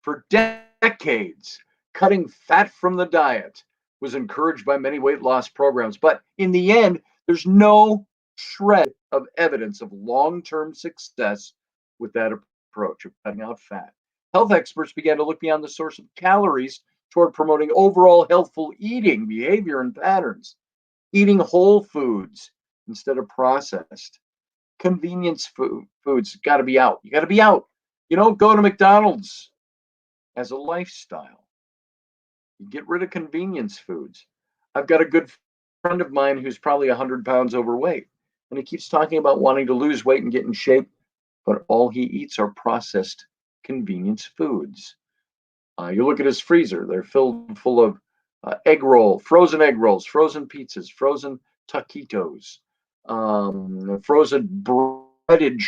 For decades, cutting fat from the diet was encouraged by many weight loss programs, but in the end, there's no shred of evidence of long-term success with that approach of cutting out fat. Health experts began to look beyond the source of calories toward promoting overall healthful eating behavior and patterns, eating whole foods instead of processed. Convenience foods got to be out. You got to be out. You don't go to McDonald's as a lifestyle. You get rid of convenience foods. I've got a good friend of mine who's probably 100 pounds overweight, and he keeps talking about wanting to lose weight and get in shape, but all he eats are processed convenience foods. You look at his freezer, they're filled full of frozen egg rolls, frozen pizzas, frozen taquitos, frozen breaded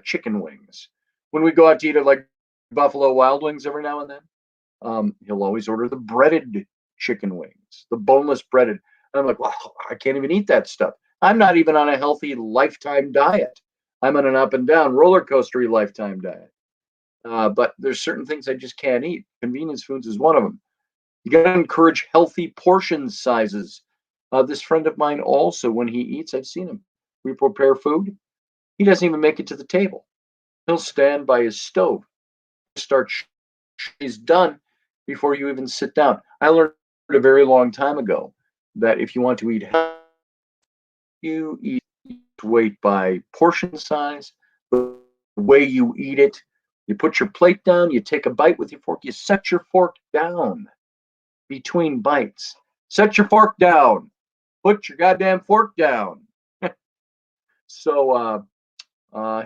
chicken wings. When we go out to eat at like Buffalo Wild Wings every now and then, he'll always order the breaded chicken wings, the boneless breaded. And I'm like, wow, I can't even eat that stuff. I'm not even on a healthy lifetime diet. I'm on an up and down roller coastery lifetime diet. But there's certain things I just can't eat. Convenience foods is one of them. You got to encourage healthy portion sizes. This friend of mine also, when he eats, I've seen him. We prepare food. He doesn't even make it to the table. He'll stand by his stove, start is done before you even sit down. I learned a very long time ago that if you want to eat healthy, you eat weight by portion size, the way you eat it. You put your plate down, you take a bite with your fork, you set your fork down between bites. Set your fork down. Put your goddamn fork down. So,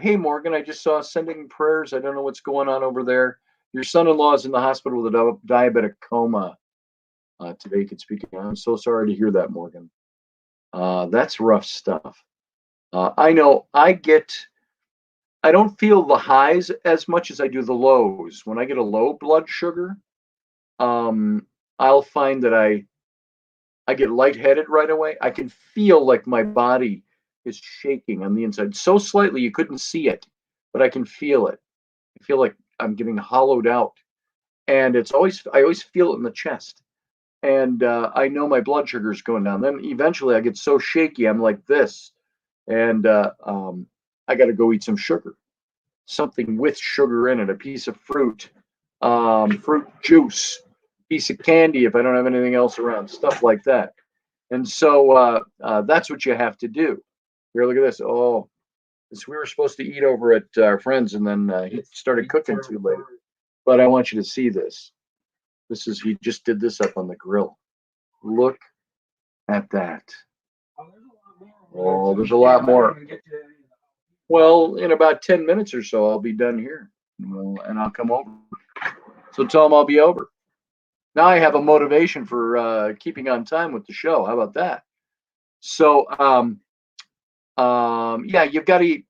hey, Morgan, I just saw sending prayers. I don't know what's going on over there. Your son-in-law is in the hospital with a diabetic coma today. You can speak. I'm so sorry to hear that, Morgan. That's rough stuff. I know I don't feel the highs as much as I do the lows. When I get a low blood sugar, I'll find that I get lightheaded right away. I can feel like my body is shaking on the inside so slightly you couldn't see it, but I can feel it. I feel like I'm getting hollowed out, and I always feel it in the chest, and I know my blood sugar is going down. Then eventually I get so shaky I'm like this, and I got to go eat some sugar, something with sugar in it, a piece of fruit, fruit juice, piece of candy if I don't have anything else around, stuff like that. And so that's what you have to do. Here, look at this. Oh, this we were supposed to eat over at our friends, and then he started cooking too late. But I want you to see this. He just did this up on the grill. Look at that. Oh, there's a lot more. Well, in about 10 minutes or so, I'll be done here, and I'll come over. So tell them I'll be over. Now I have a motivation for keeping on time with the show. How about that? So, yeah, you've got to eat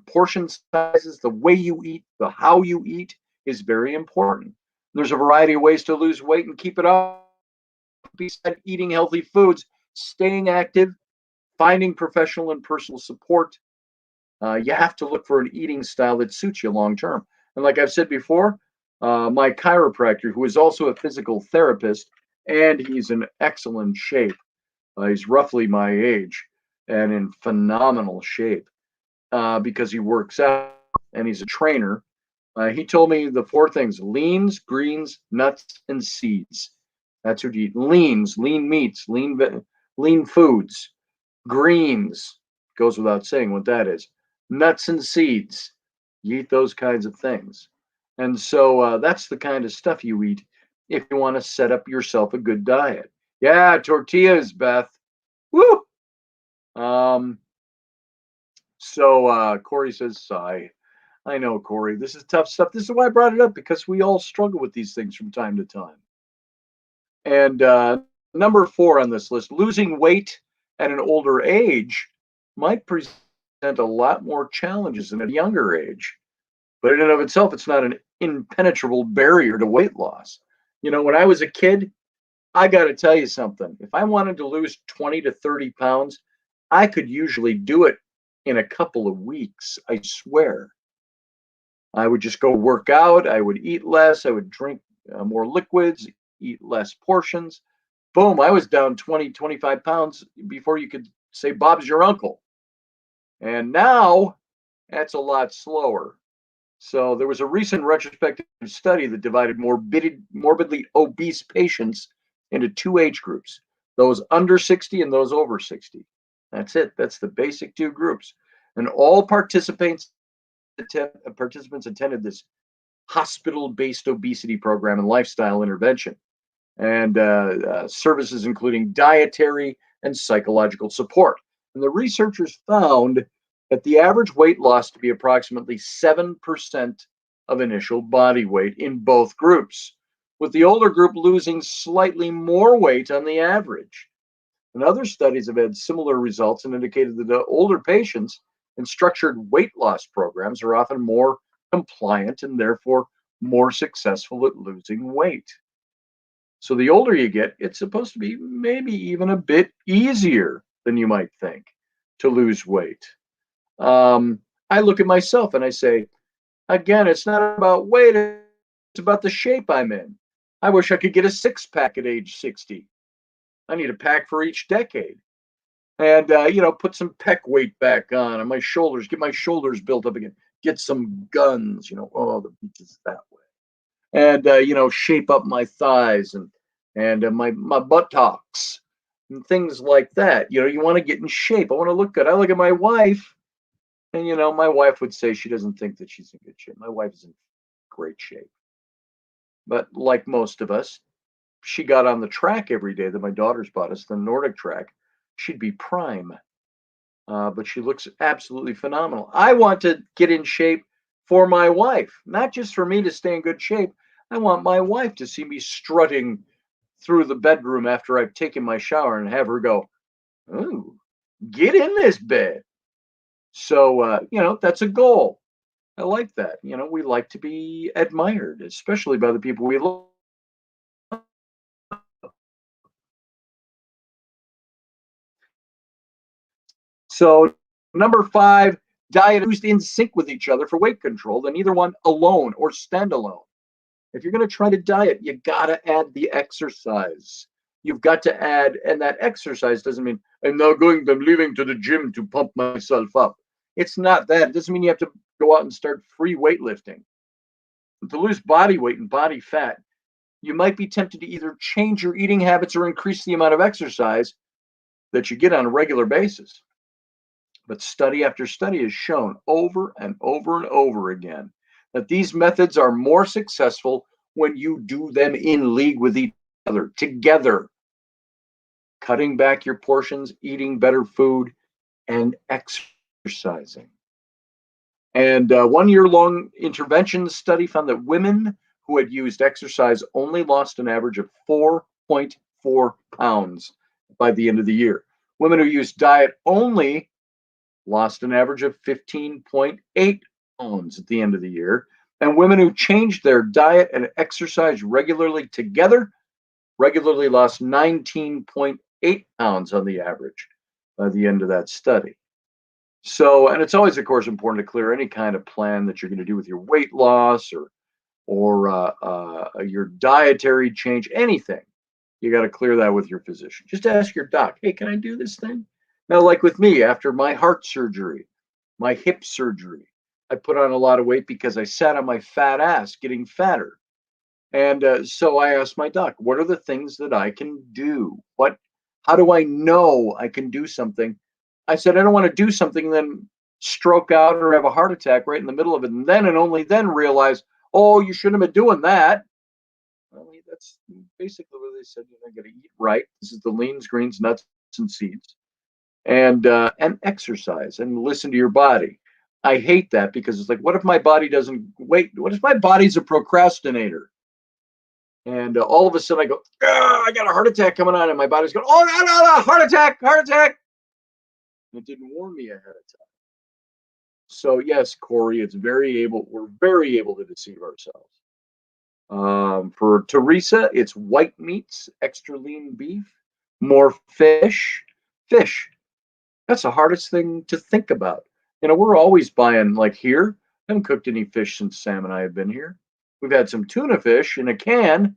portion sizes. The way you eat, the how you eat is very important. There's a variety of ways to lose weight and keep it up. Besides eating healthy foods, staying active, finding professional and personal support. You have to look for an eating style that suits you long term. And like I've said before, my chiropractor, who is also a physical therapist, and he's in excellent shape. He's roughly my age and in phenomenal shape because he works out and he's a trainer. He told me the four things: leans, greens, nuts, and seeds. That's what you eat. Lean meats, lean foods. Greens, goes without saying what that is. Nuts and seeds, you eat those kinds of things. And so that's the kind of stuff you eat if you want to set up yourself a good diet. Yeah, tortillas, Beth. Woo! So Corey says, sigh. I know, Corey. This is tough stuff. This is why I brought it up, because we all struggle with these things from time to time. And number 4 on this list, losing weight at an older age might present a lot more challenges than at a younger age. But in and of itself, it's not an impenetrable barrier to weight loss. You know, when I was a kid, I got to tell you something. If I wanted to lose 20 to 30 pounds, I could usually do it in a couple of weeks, I swear. I would just go work out. I would eat less. I would drink more liquids, eat less portions. Boom, I was down 20, 25 pounds before you could say Bob's your uncle. And now that's a lot slower. So there was a recent retrospective study that divided morbidly obese patients into two age groups, those under 60 and those over 60. That's it. That's the basic two groups. And all participants attended this hospital-based obesity program and lifestyle intervention, and services including dietary and psychological support. And the researchers found that the average weight loss to be approximately 7% of initial body weight in both groups, with the older group losing slightly more weight on the average. And other studies have had similar results and indicated that the older patients in structured weight loss programs are often more compliant and therefore more successful at losing weight. So the older you get, it's supposed to be maybe even a bit easier than you might think to lose weight. I look at myself and I say, again, it's not about weight, it's about the shape I'm in. I wish I could get a six pack at age 60. I need a pack for each decade. And, put some pec weight back on my shoulders, get my shoulders built up again, get some guns, the beach is that way. And, shape up my thighs and my buttocks and things like that. You want to get in shape. I want to look good. I look at my wife, and my wife would say she doesn't think that she's in good shape. My wife is in great shape, but like most of us, she got on the track every day that my daughters bought us, the Nordic track. She'd be prime, but she looks absolutely phenomenal. I want to get in shape for my wife, not just for me to stay in good shape. I want my wife to see me strutting through the bedroom after I've taken my shower and have her go, "Ooh, get in this bed." So, that's a goal. I like that. We like to be admired, especially by the people we love. So, number five, diet used in sync with each other for weight control, then either one alone or standalone. If you're going to try to diet, you got to add the exercise. You've got to add, and that exercise doesn't mean I'm leaving to the gym to pump myself up. It's not that. It doesn't mean you have to go out and start free weightlifting. To lose body weight and body fat, you might be tempted to either change your eating habits or increase the amount of exercise that you get on a regular basis. But study after study has shown over and over and over again that these methods are more successful when you do them in league with each other, together. Cutting back your portions, eating better food, and exercising. And one year long intervention study found that women who had used exercise only lost an average of 4.4 pounds by the end of the year. Women who used diet only lost an average of 15.8 pounds at the end of the year. And women who changed their diet and exercise regularly together regularly lost 19.8 pounds on the average by the end of that study. So, and it's always, of course, important to clear any kind of plan that you're going to do with your weight loss or your dietary change, anything. You got to clear that with your physician. Just ask your doc, hey, can I do this thing? Now, like with me, after my heart surgery, my hip surgery, I put on a lot of weight because I sat on my fat ass getting fatter. And so I asked my doc, what are the things that I can do? How do I know I can do something? I said, I don't want to do something, then stroke out or have a heart attack right in the middle of it. And then and only then realize, oh, you shouldn't have been doing that. Well, that's basically what they said. You're going to eat right. This is the leans, greens, nuts, and seeds, and exercise and listen to your body. I hate that because it's like, what if my body doesn't wait? What if my body's a procrastinator? And all of a sudden I go, I got a heart attack coming on, and my body's going, oh, no, no, no, heart attack, heart attack. And it didn't warn me ahead of time. So yes, Corey, we're very able to deceive ourselves. For Teresa, it's white meats, extra lean beef, more fish. Fish. That's the hardest thing to think about. We're always buying, like here, Haven't cooked any fish since Sam and I have been here. We've had some tuna fish in a can.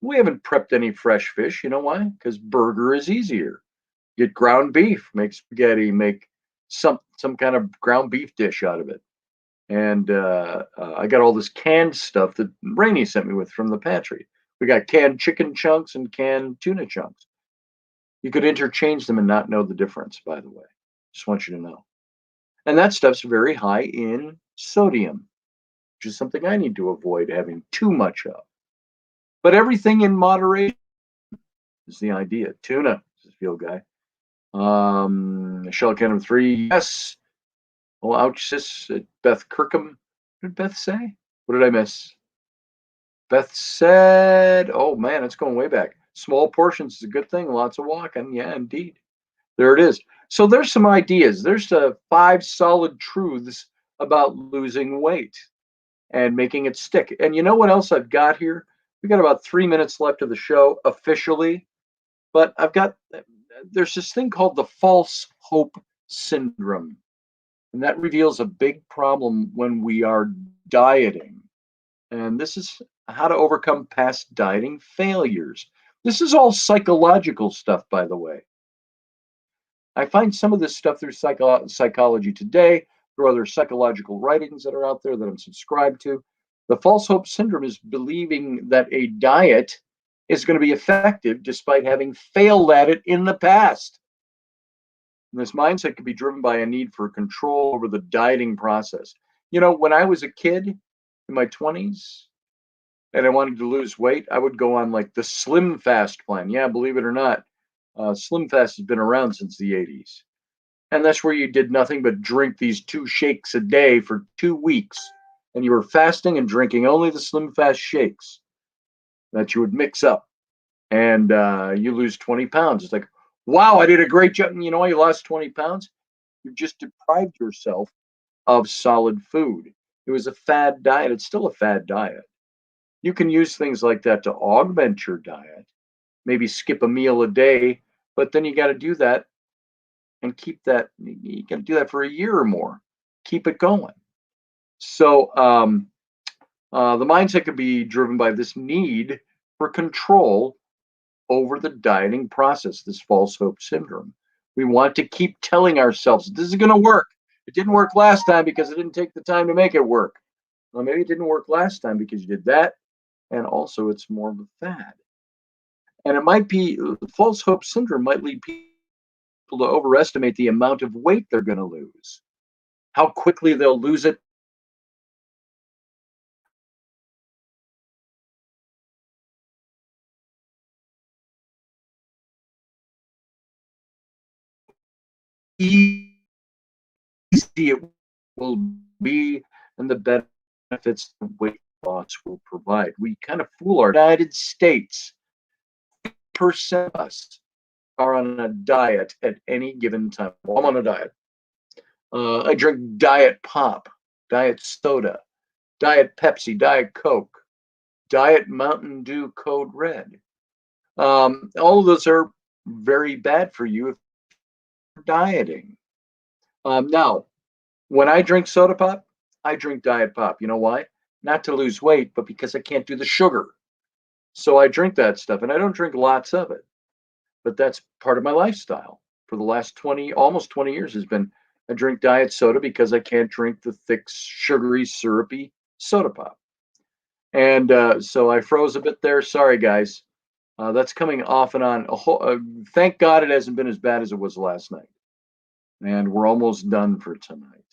We haven't prepped any fresh fish. You know why? Because burger is easier. Get ground beef, make spaghetti, make some kind of ground beef dish out of it. And I got all this canned stuff that Rainey sent me with from the pantry. We got canned chicken chunks and canned tuna chunks. You could interchange them and not know the difference, by the way. Just want you to know. And that stuff's very high in sodium, which is something I need to avoid having too much of. But everything in moderation is the idea. Tuna, says Field Guy. Shell Cannon 3, yes. Oh, ouch, sis. Beth Kirkham. What did Beth say? What did I miss? Beth said, oh man, it's going way back. Small portions is a good thing. Lots of walking. Yeah, indeed. There it is. So there's some ideas. There's 5 solid truths about losing weight and making it stick. And you know what else I've got here? We got about 3 minutes left of the show officially, but there's this thing called the false hope syndrome. And that reveals a big problem when we are dieting. And this is how to overcome past dieting failures. This is all psychological stuff, by the way. I find some of this stuff through Psychology Today, through other psychological writings that are out there that I'm subscribed to. The false hope syndrome is believing that a diet is going to be effective despite having failed at it in the past. And this mindset could be driven by a need for control over the dieting process. You know, when I was a kid in my 20s and I wanted to lose weight, I would go on like the Slim Fast plan. Yeah, believe it or not, Slim Fast has been around since the 80s. And that's where you did nothing but drink these 2 shakes a day for 2 weeks. And you were fasting and drinking only the Slim Fast shakes that you would mix up. And you lose 20 pounds. It's like, wow, I did a great job. You know, you lost 20 pounds. You just deprived yourself of solid food. It was a fad diet. It's still a fad diet. You can use things like that to augment your diet. Maybe skip a meal a day, but then you got to do that and keep that. You got to do that for a year or more. Keep it going. So the mindset could be driven by this need for control over the dieting process, this false hope syndrome. We want to keep telling ourselves this is going to work. It didn't work last time because it didn't take the time to make it work. Well, maybe it didn't work last time because you did that. And also, it's more of a fad. And it might be false hope syndrome might lead people to overestimate the amount of weight they're going to lose, how quickly they'll lose it. Easy it will be and the benefits the weight loss will provide. We kind of fool our United States. Percent of us are on a diet at any given time. Well, I'm on a diet. I drink diet pop, diet soda, diet Pepsi, diet Coke, diet Mountain Dew Code Red. All of those are very bad for you if you're dieting. Now, when I drink soda pop, I drink diet pop. You know why? Not to lose weight, but because I can't do the sugar. So I drink that stuff, and I don't drink lots of it. But that's part of my lifestyle for the last almost 20 years has been I drink diet soda because I can't drink the thick, sugary, syrupy soda pop. And so I froze a bit there. Sorry, guys. That's coming off and on. Thank God it hasn't been as bad as it was last night. And we're almost done for tonight.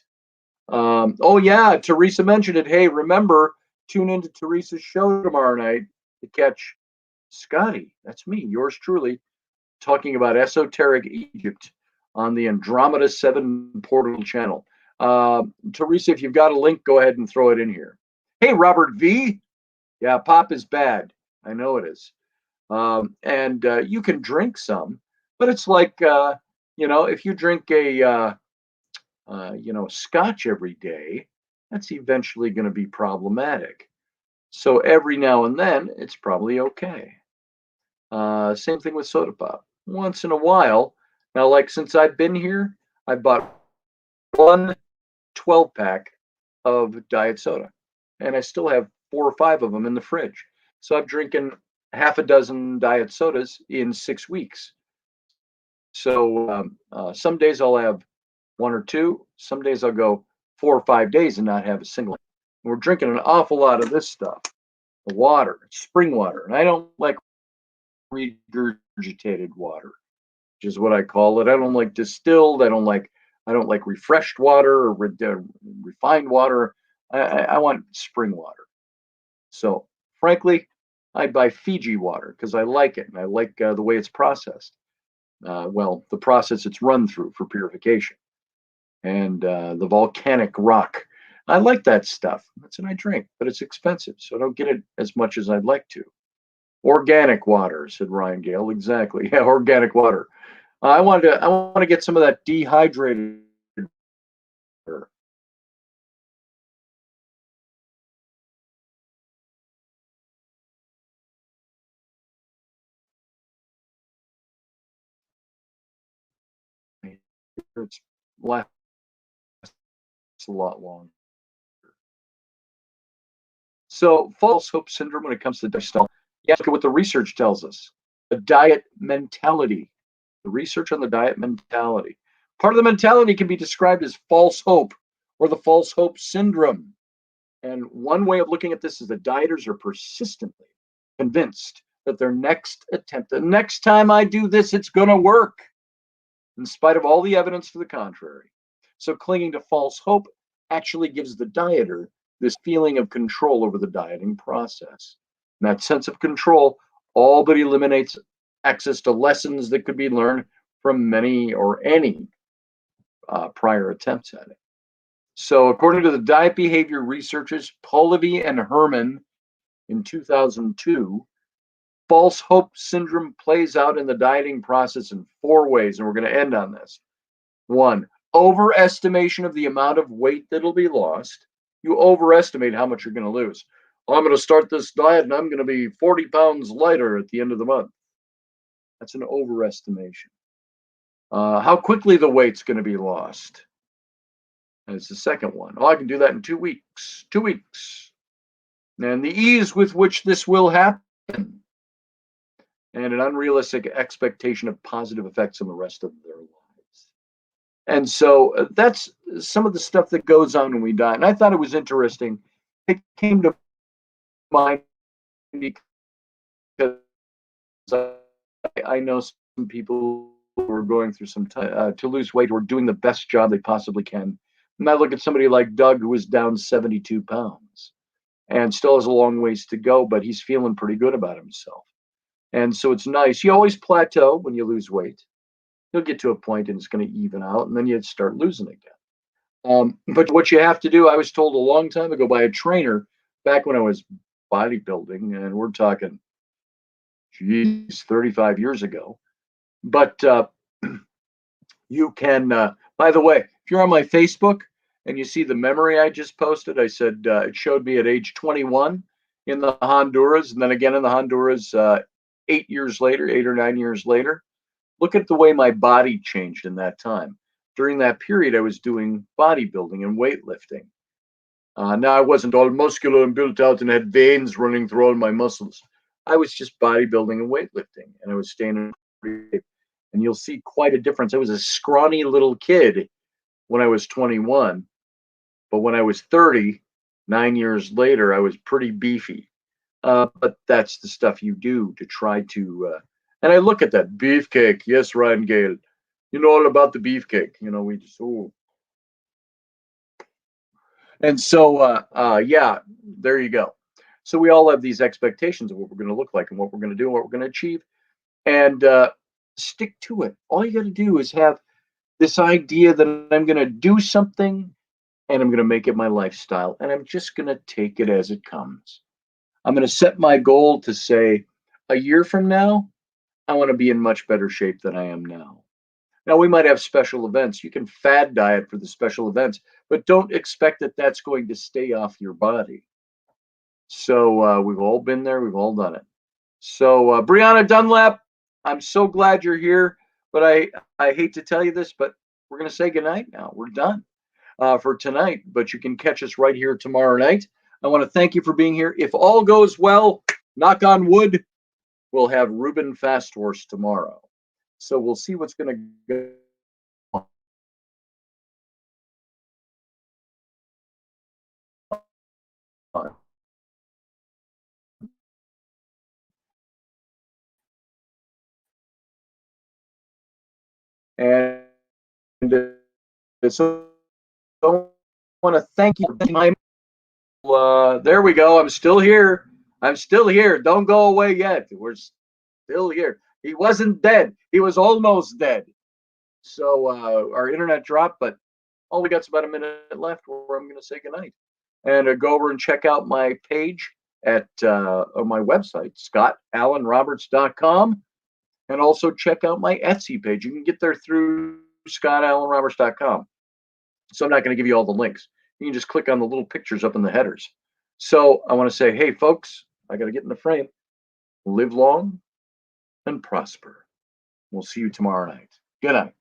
Oh, yeah. Teresa mentioned it. Hey, remember, tune into Teresa's show tomorrow night to catch Scotty. That's me, yours truly, talking about esoteric Egypt on the Andromeda 7 portal channel. Teresa, if you've got a link, go ahead and throw it in here. Hey, Robert V. Yeah, pop is bad. I know it is. And you can drink some, but it's like, if you drink a, scotch every day, that's eventually going to be problematic. So every now and then, it's probably okay. Same thing with soda pop. Once in a while. Now, like since I've been here, I bought one 12-pack of diet soda, and I still have 4 or 5 of them in the fridge. So I'm drinking half a dozen diet sodas in 6 weeks. So some days I'll have one or two. Some days I'll go 4 or 5 days and not have a single. We're drinking an awful lot of this stuff, the water, spring water, and I don't like regurgitated water, which is what I call it. I don't like distilled. I don't like refreshed water or refined water. I want spring water. So frankly, I buy Fiji water because I like it and I like the way it's processed. Well, the process it's run through for purification and the volcanic rock. I like that stuff. That's what I drink, but it's expensive, so I don't get it as much as I'd like to. Organic water, said Ryan Gale. Exactly. Yeah, organic water. I want to get some of that dehydrated water. It's lasts a lot longer. So false hope syndrome when it comes to lifestyle, you have to look at what the research tells us. The diet mentality. The research on the diet mentality. Part of the mentality can be described as false hope or the false hope syndrome. And one way of looking at this is the dieters are persistently convinced that their next attempt, the next time I do this, it's going to work, in spite of all the evidence to the contrary. So clinging to false hope actually gives the dieter this feeling of control over the dieting process. And that sense of control all but eliminates access to lessons that could be learned from many or any prior attempts at it. So, according to the diet behavior researchers Polivy and Herman in 2002, false hope syndrome plays out in the dieting process in 4 ways, and we're going to end on this. One, overestimation of the amount of weight that'll be lost. You overestimate how much you're going to lose. I'm going to start this diet and I'm going to be 40 pounds lighter at the end of the month. That's an overestimation. How quickly the weight's going to be lost. That's the second one. Oh, I can do that in 2 weeks. 2 weeks. And the ease with which this will happen. And an unrealistic expectation of positive effects on the rest of their lives. And so that's some of the stuff that goes on when we diet. And I thought it was interesting. It came to mind because I know some people who are going through some time to lose weight or doing the best job they possibly can. And I look at somebody like Doug, who is down 72 pounds and still has a long ways to go, but he's feeling pretty good about himself. And so it's nice. You always plateau when you lose weight. You'll get to a point and it's going to even out, and then you start losing again. But what you have to do, I was told a long time ago by a trainer back when I was bodybuilding, and we're talking, geez, 35 years ago. But you can, by the way, if you're on my Facebook and you see the memory I just posted, I said it showed me at age 21 in the Honduras, and then again in the Honduras 8 or 9 years later. Look at the way my body changed in that time. During that period, I was doing bodybuilding and weightlifting. Now, I wasn't all muscular and built out and had veins running through all my muscles. I was just bodybuilding and weightlifting, and I was staying in shape. And you'll see quite a difference. I was a scrawny little kid when I was 21, but when I was 30, 9 years later, I was pretty beefy. But that's the stuff you do to try to. And I look at that beefcake. Yes, Ryan Gale, you know all about the beefcake. We just And so, yeah, there you go. So we all have these expectations of what we're going to look like and what we're going to do and what we're going to achieve, and stick to it. All you got to do is have this idea that I'm going to do something and I'm going to make it my lifestyle, and I'm just going to take it as it comes. I'm going to set my goal to say, a year from now, I want to be in much better shape than I am now. Now, we might have special events. You can fad diet for the special events, but don't expect that that's going to stay off your body. So we've all been there. We've all done it. So Brianna Dunlap, I'm so glad you're here, but I hate to tell you this, but we're going to say goodnight now. We're done. for tonight, but you can catch us right here tomorrow night. I want to thank you for being here. If all goes well, knock on wood, we'll have Ruben Fast Horse tomorrow. So we'll see what's going to go on. And so I want to thank you. There we go. I'm still here. I'm still here. Don't go away yet. We're still here. He wasn't dead. He was almost dead. So our internet dropped, but all we got's about a minute left where I'm going to say goodnight. And go over and check out my page at on my website, scottallenroberts.com. And also check out my Etsy page. You can get there through scottallenroberts.com. So I'm not going to give you all the links. You can just click on the little pictures up in the headers. So I want to say, hey, folks, I got to get in the frame. Live long and prosper. We'll see you tomorrow night. Good night.